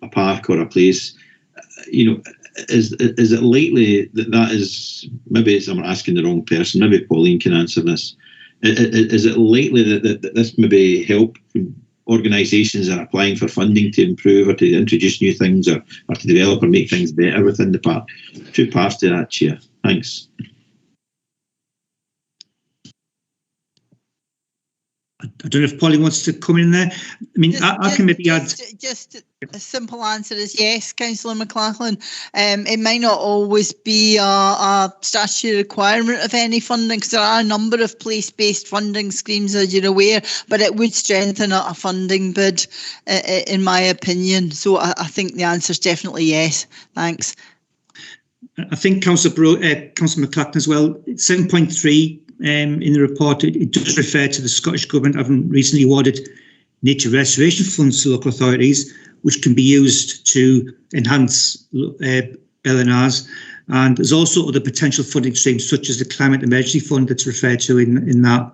a park or a place, is it likely that is, maybe I'm asking the wrong person, maybe Pauline can answer this, is it likely that this maybe help organisations that are applying for funding to improve or to introduce new things or to develop or make things better within the park? Two parts to that, Chair. Thanks. I don't know if Polly wants to come in there. I mean, I can maybe add... Just a simple answer is yes, Councillor McLachlan. It might not always be a statutory requirement of any funding, because there are a number of place-based funding schemes, as you're aware, but it would strengthen a funding bid, in my opinion. So I think the answer is definitely yes. Thanks. I think Councillor McLachlan as well, 7.3 in the report, it does refer to the Scottish Government having recently awarded nature restoration funds to local authorities, which can be used to enhance LNRs. And there's also other potential funding streams, such as the Climate Emergency Fund that's referred to in that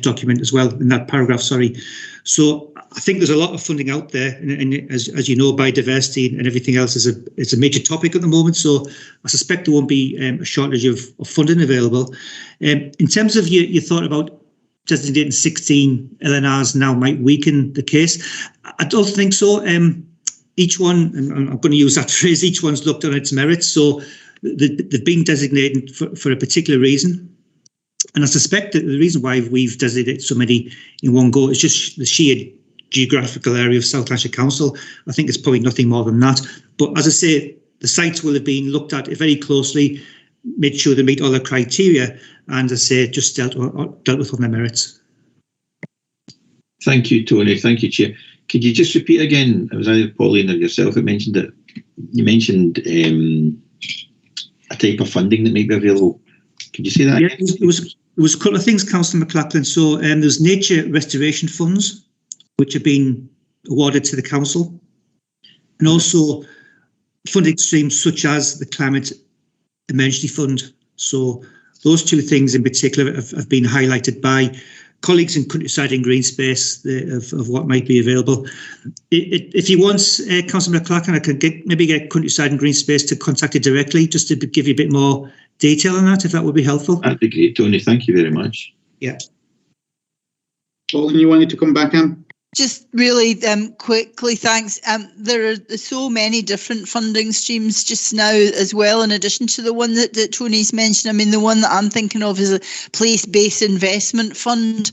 document as well, in that paragraph, sorry. So I think there's a lot of funding out there, and as you know, biodiversity and everything else is a major topic at the moment. So I suspect there won't be a shortage of funding available. In terms of your thought about designating 16 LNRs now might weaken the case, I don't think so. Each one, and I'm going to use that phrase, each one's looked on its merits. So they've been designated for a particular reason. And I suspect that the reason why we've designated so many in one go is just the sheer geographical area of South Lancashire Council. I think it's probably nothing more than that. But as I say, the sites will have been looked at very closely, made sure they meet all the criteria, and as I say, just dealt with on their merits. Thank you, Tony. Thank you, Chair. Could you just repeat again? It was either Pauline or yourself that mentioned it. You mentioned a type of funding that might be available. Could you say that? Yeah, it was a couple of things, Councillor McLachlan. So there's nature restoration funds, which have been awarded to the council, and also funding streams such as the Climate Emergency Fund. So those two things in particular have been highlighted by colleagues in Countryside and Green Space of what might be available. If you want, Councillor McLachlan, I could maybe get Countryside and Green Space to contact you directly just to give you a bit more detail on that, if that would be helpful. That'd be great, Tony. Thank you very much. Yeah. Pauline, you wanted to come back in? Just really quickly, thanks. There are so many different funding streams just now as well, in addition to the one that Tony's mentioned. I mean, the one that I'm thinking of is a place-based investment fund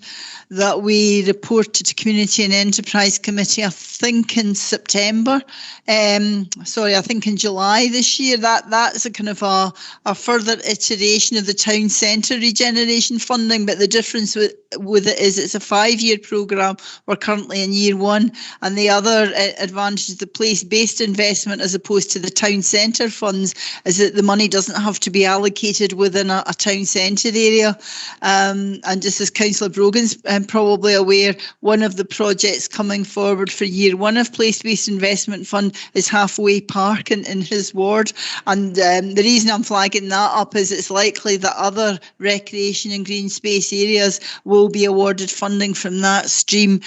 that we reported to Community and Enterprise Committee, I think in September. I think in July this year. That's a kind of a further iteration of the town centre regeneration funding, but the difference with it is it's a 5-year programme. We're currently in year 1, and the other advantage of the place-based investment as opposed to the town centre funds is that the money doesn't have to be allocated within a town centre area. And just as Councillor Brogan's probably aware, one of the projects coming forward for year 1 of place-based investment fund is Halfway Park in his ward. And the reason I'm flagging that up is it's likely that other recreation and green space areas will be awarded funding from that stream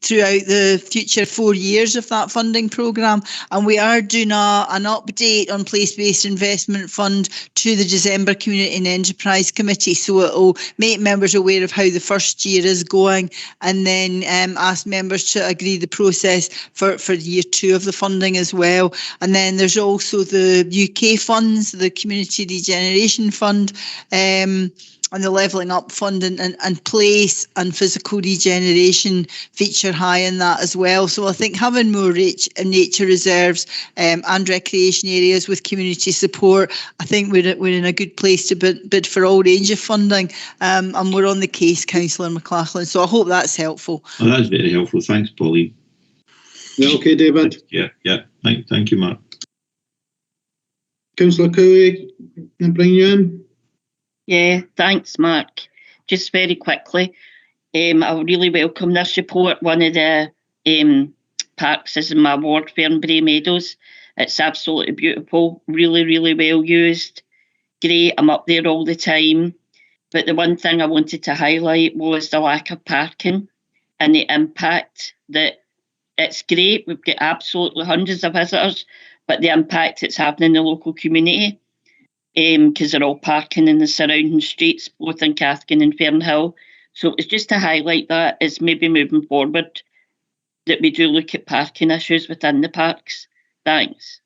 throughout the future 4 years of that funding programme. And we are doing an update on place-based investment fund to the December Community and Enterprise Committee, so it will make members aware of how the first year is going, and then ask members to agree the process for year 2 of the funding as well. And then there's also the UK funds, the Community Regeneration Fund, and the Levelling Up Fund, and place and physical regeneration feature high in that as well. So I think having more nature reserves and recreation areas with community support, I think we're in a good place to bid for all range of funding, and we're on the case, Councillor McLachlan. So I hope that's helpful. Oh, that's very helpful. Thanks, Pauline. Yeah, okay, David? Yeah. Thank you, Mark. Councillor Cowie, can I bring you in? Yeah, thanks, Mark. Just very quickly, I really welcome this report. One of the parks is in my ward, Fernbrae Meadows. It's absolutely beautiful, really, really well used. Great, I'm up there all the time. But the one thing I wanted to highlight was the lack of parking and the impact that it's great. We've got absolutely hundreds of visitors, but the impact it's having in the local community, because they're all parking in the surrounding streets, both in Cathkin and Fernhill. So it was just to highlight that as maybe moving forward, that we do look at parking issues within the parks. Thanks.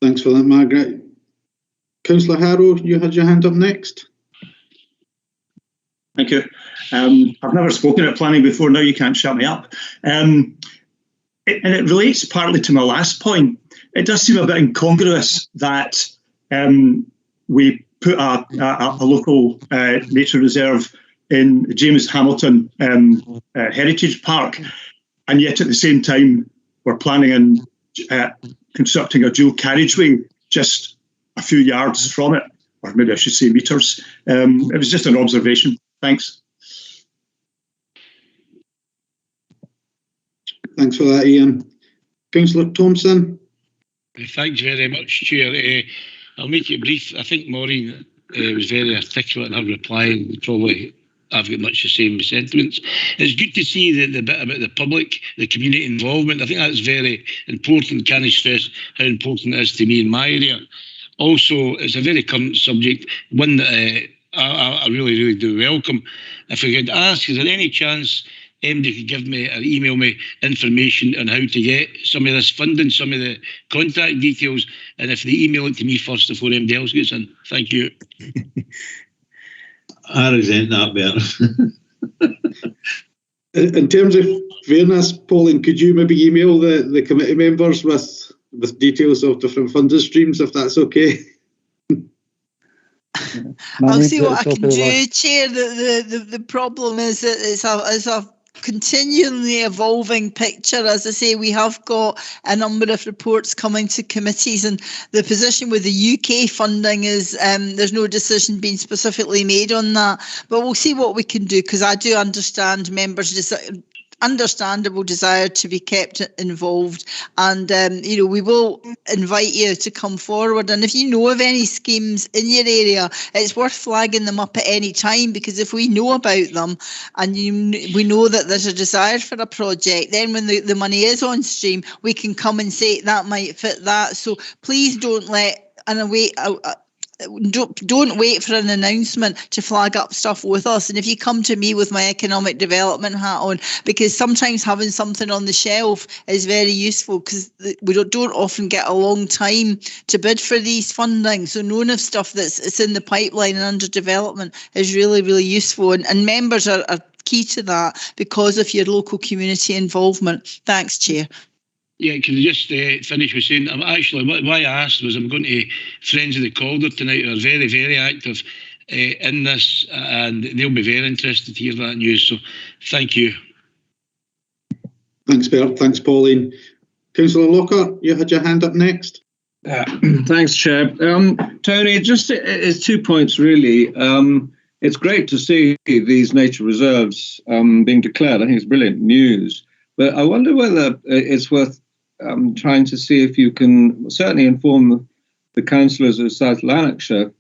Thanks for that, Margaret. Councillor Harrow, you had your hand up next. Thank you. I've never spoken at planning before, now you can't shut me up. And it relates partly to my last point. It does seem a bit incongruous that we put a local nature reserve in James Hamilton Heritage Park, and yet at the same time we're planning on constructing a dual carriageway just a few yards from it, or maybe I should say metres. It was just an observation. Thanks. Thanks for that, Ian. Councillor Thompson. Thanks very much, Chair. I'll make it brief. I think Maureen was very articulate in her reply, and probably I've got much the same sentiments. It's good to see the bit about the public, the community involvement. I think that's very important. Can I stress how important it is to me in my area? Also, it's a very current subject, one that I really, really do welcome. If I could ask, is there any chance MD could give me or email me information on how to get some of this funding, some of the contact details, and if they email it to me first before MD else gets in? Thank you. I resent that better. In terms of fairness, Pauline, could you maybe email the committee members with details of different funding streams, if that's okay? I'll see what I can do, Chair. The problem is that it's a continually evolving picture. As I say, we have got a number of reports coming to committees, and the position with the UK funding is there's no decision being specifically made on that, but we'll see what we can do, because I do understand members' understandable desire to be kept involved, and we will invite you to come forward, and if you know of any schemes in your area, it's worth flagging them up at any time, because if we know about them and we know that there's a desire for a project, then when the money is on stream, we can come and say that might fit that. So please don't don't wait for an announcement to flag up stuff with us. And if you come to me with my economic development hat on, because sometimes having something on the shelf is very useful, because we don't often get a long time to bid for these funding. So knowing of stuff that's in the pipeline and under development is really, really useful. And members are key to that because of your local community involvement. Thanks, Chair. Yeah, can I just finish with saying, why I asked was I'm going to Friends of the Calder tonight, who are very, very active in this, and they'll be very interested to hear that news. So thank you. Thanks, Bert. Thanks, Pauline. Councillor Lockhart, you had your hand up next. Thanks, Chair. Tony, just it's 2 points, really. It's great to see these nature reserves being declared. I think it's brilliant news. But I wonder whether it's worth trying to see if you can certainly inform the councillors of South Lanarkshire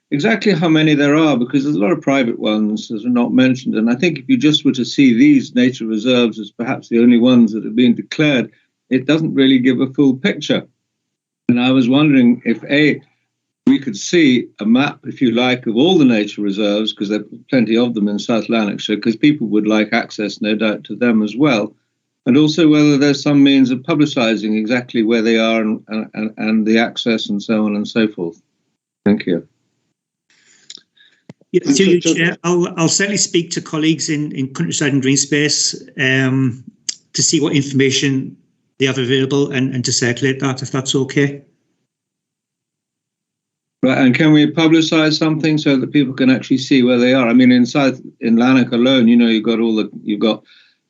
exactly how many there are, because there's a lot of private ones that are not mentioned. And I think if you just were to see these nature reserves as perhaps the only ones that have been declared, it doesn't really give a full picture. And I was wondering if, we could see a map, if you like, of all the nature reserves, because there are plenty of them in South Lanarkshire, because people would like access, no doubt, to them as well. And also whether there's some means of publicising exactly where they are and the access and so on and so forth. Thank you. Yeah, to you, Chair. I'll certainly speak to colleagues in Countryside and Green Space to see what information they have available and to circulate that, if that's okay. Right, and can we publicise something so that people can actually see where they are? I mean, in Lanark alone, you've got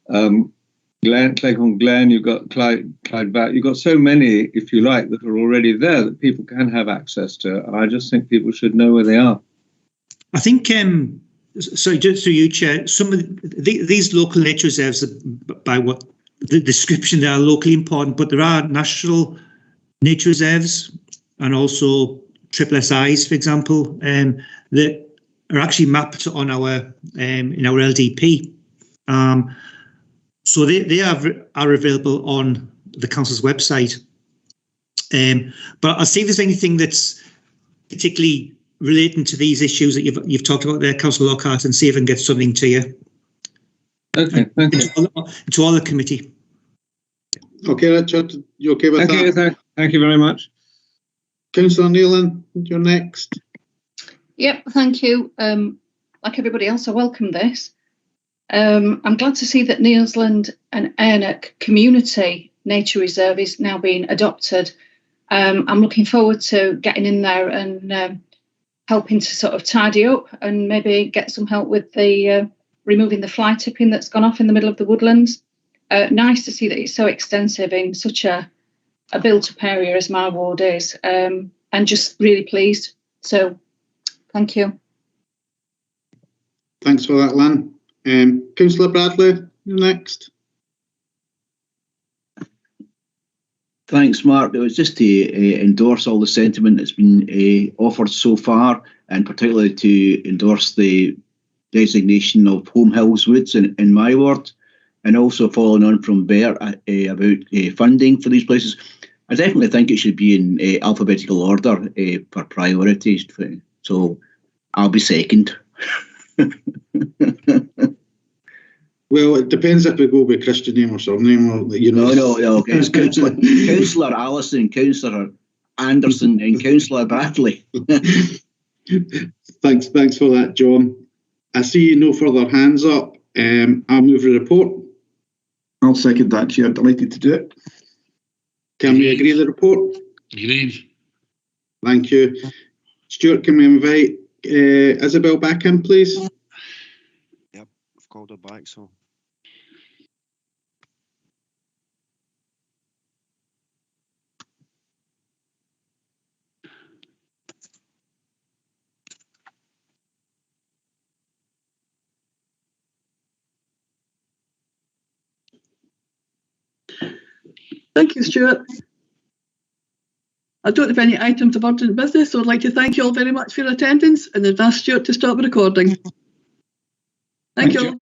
Cleghorn Glen, you've got Clydeback, you've got so many, if you like, that are already there that people can have access to. I just think people should know where they are. I think, sorry, just through you, Chair, some of these local nature reserves, by what the description, they are locally important, but there are national nature reserves and also SSSIs, for example, that are actually mapped on our in our LDP. So they are available on the council's website. But I'll see if there's anything that's particularly relating to these issues that you've talked about there, Councillor Lockhart, and see if I can get something to you. Okay, thank you. To all the committee. Okay, Richard, you okay with that? Thank you very much. Councillor Nealon, you're next. Yep, thank you. Like everybody else, I welcome this. I'm glad to see that Neilsland and Airnock Community Nature Reserve is now being adopted. I'm looking forward to getting in there and helping to sort of tidy up and maybe get some help with the removing the fly tipping that's gone off in the middle of the woodlands. Nice to see that it's so extensive in such a built-up area as my ward is, and just really pleased. So, thank you. Thanks for that, Lan. Councillor Bradley, you're next. Thanks, Mark. It was just to endorse all the sentiment that's been offered so far, and particularly to endorse the designation of Home Hills Woods in my ward, and also following on from Bert about funding for these places. I definitely think it should be in alphabetical order for priorities. So I'll be second. Well, it depends if we go with Christian name or surname, or No. It's Councillor Allison, Councillor Anderson, and Councillor Bradley. Thanks for that, John. I see no further hands up. I'll move the report. I'll second that, Chair. Delighted to do it. Can we agree the report? Agreed. Thank you. Stuart, can we invite Isabel back in, please? Yep, I've called her back, so. Thank you, Stuart. I don't have any items of urgent business, so I'd like to thank you all very much for your attendance and I've asked Stuart to stop the recording. Thank you all.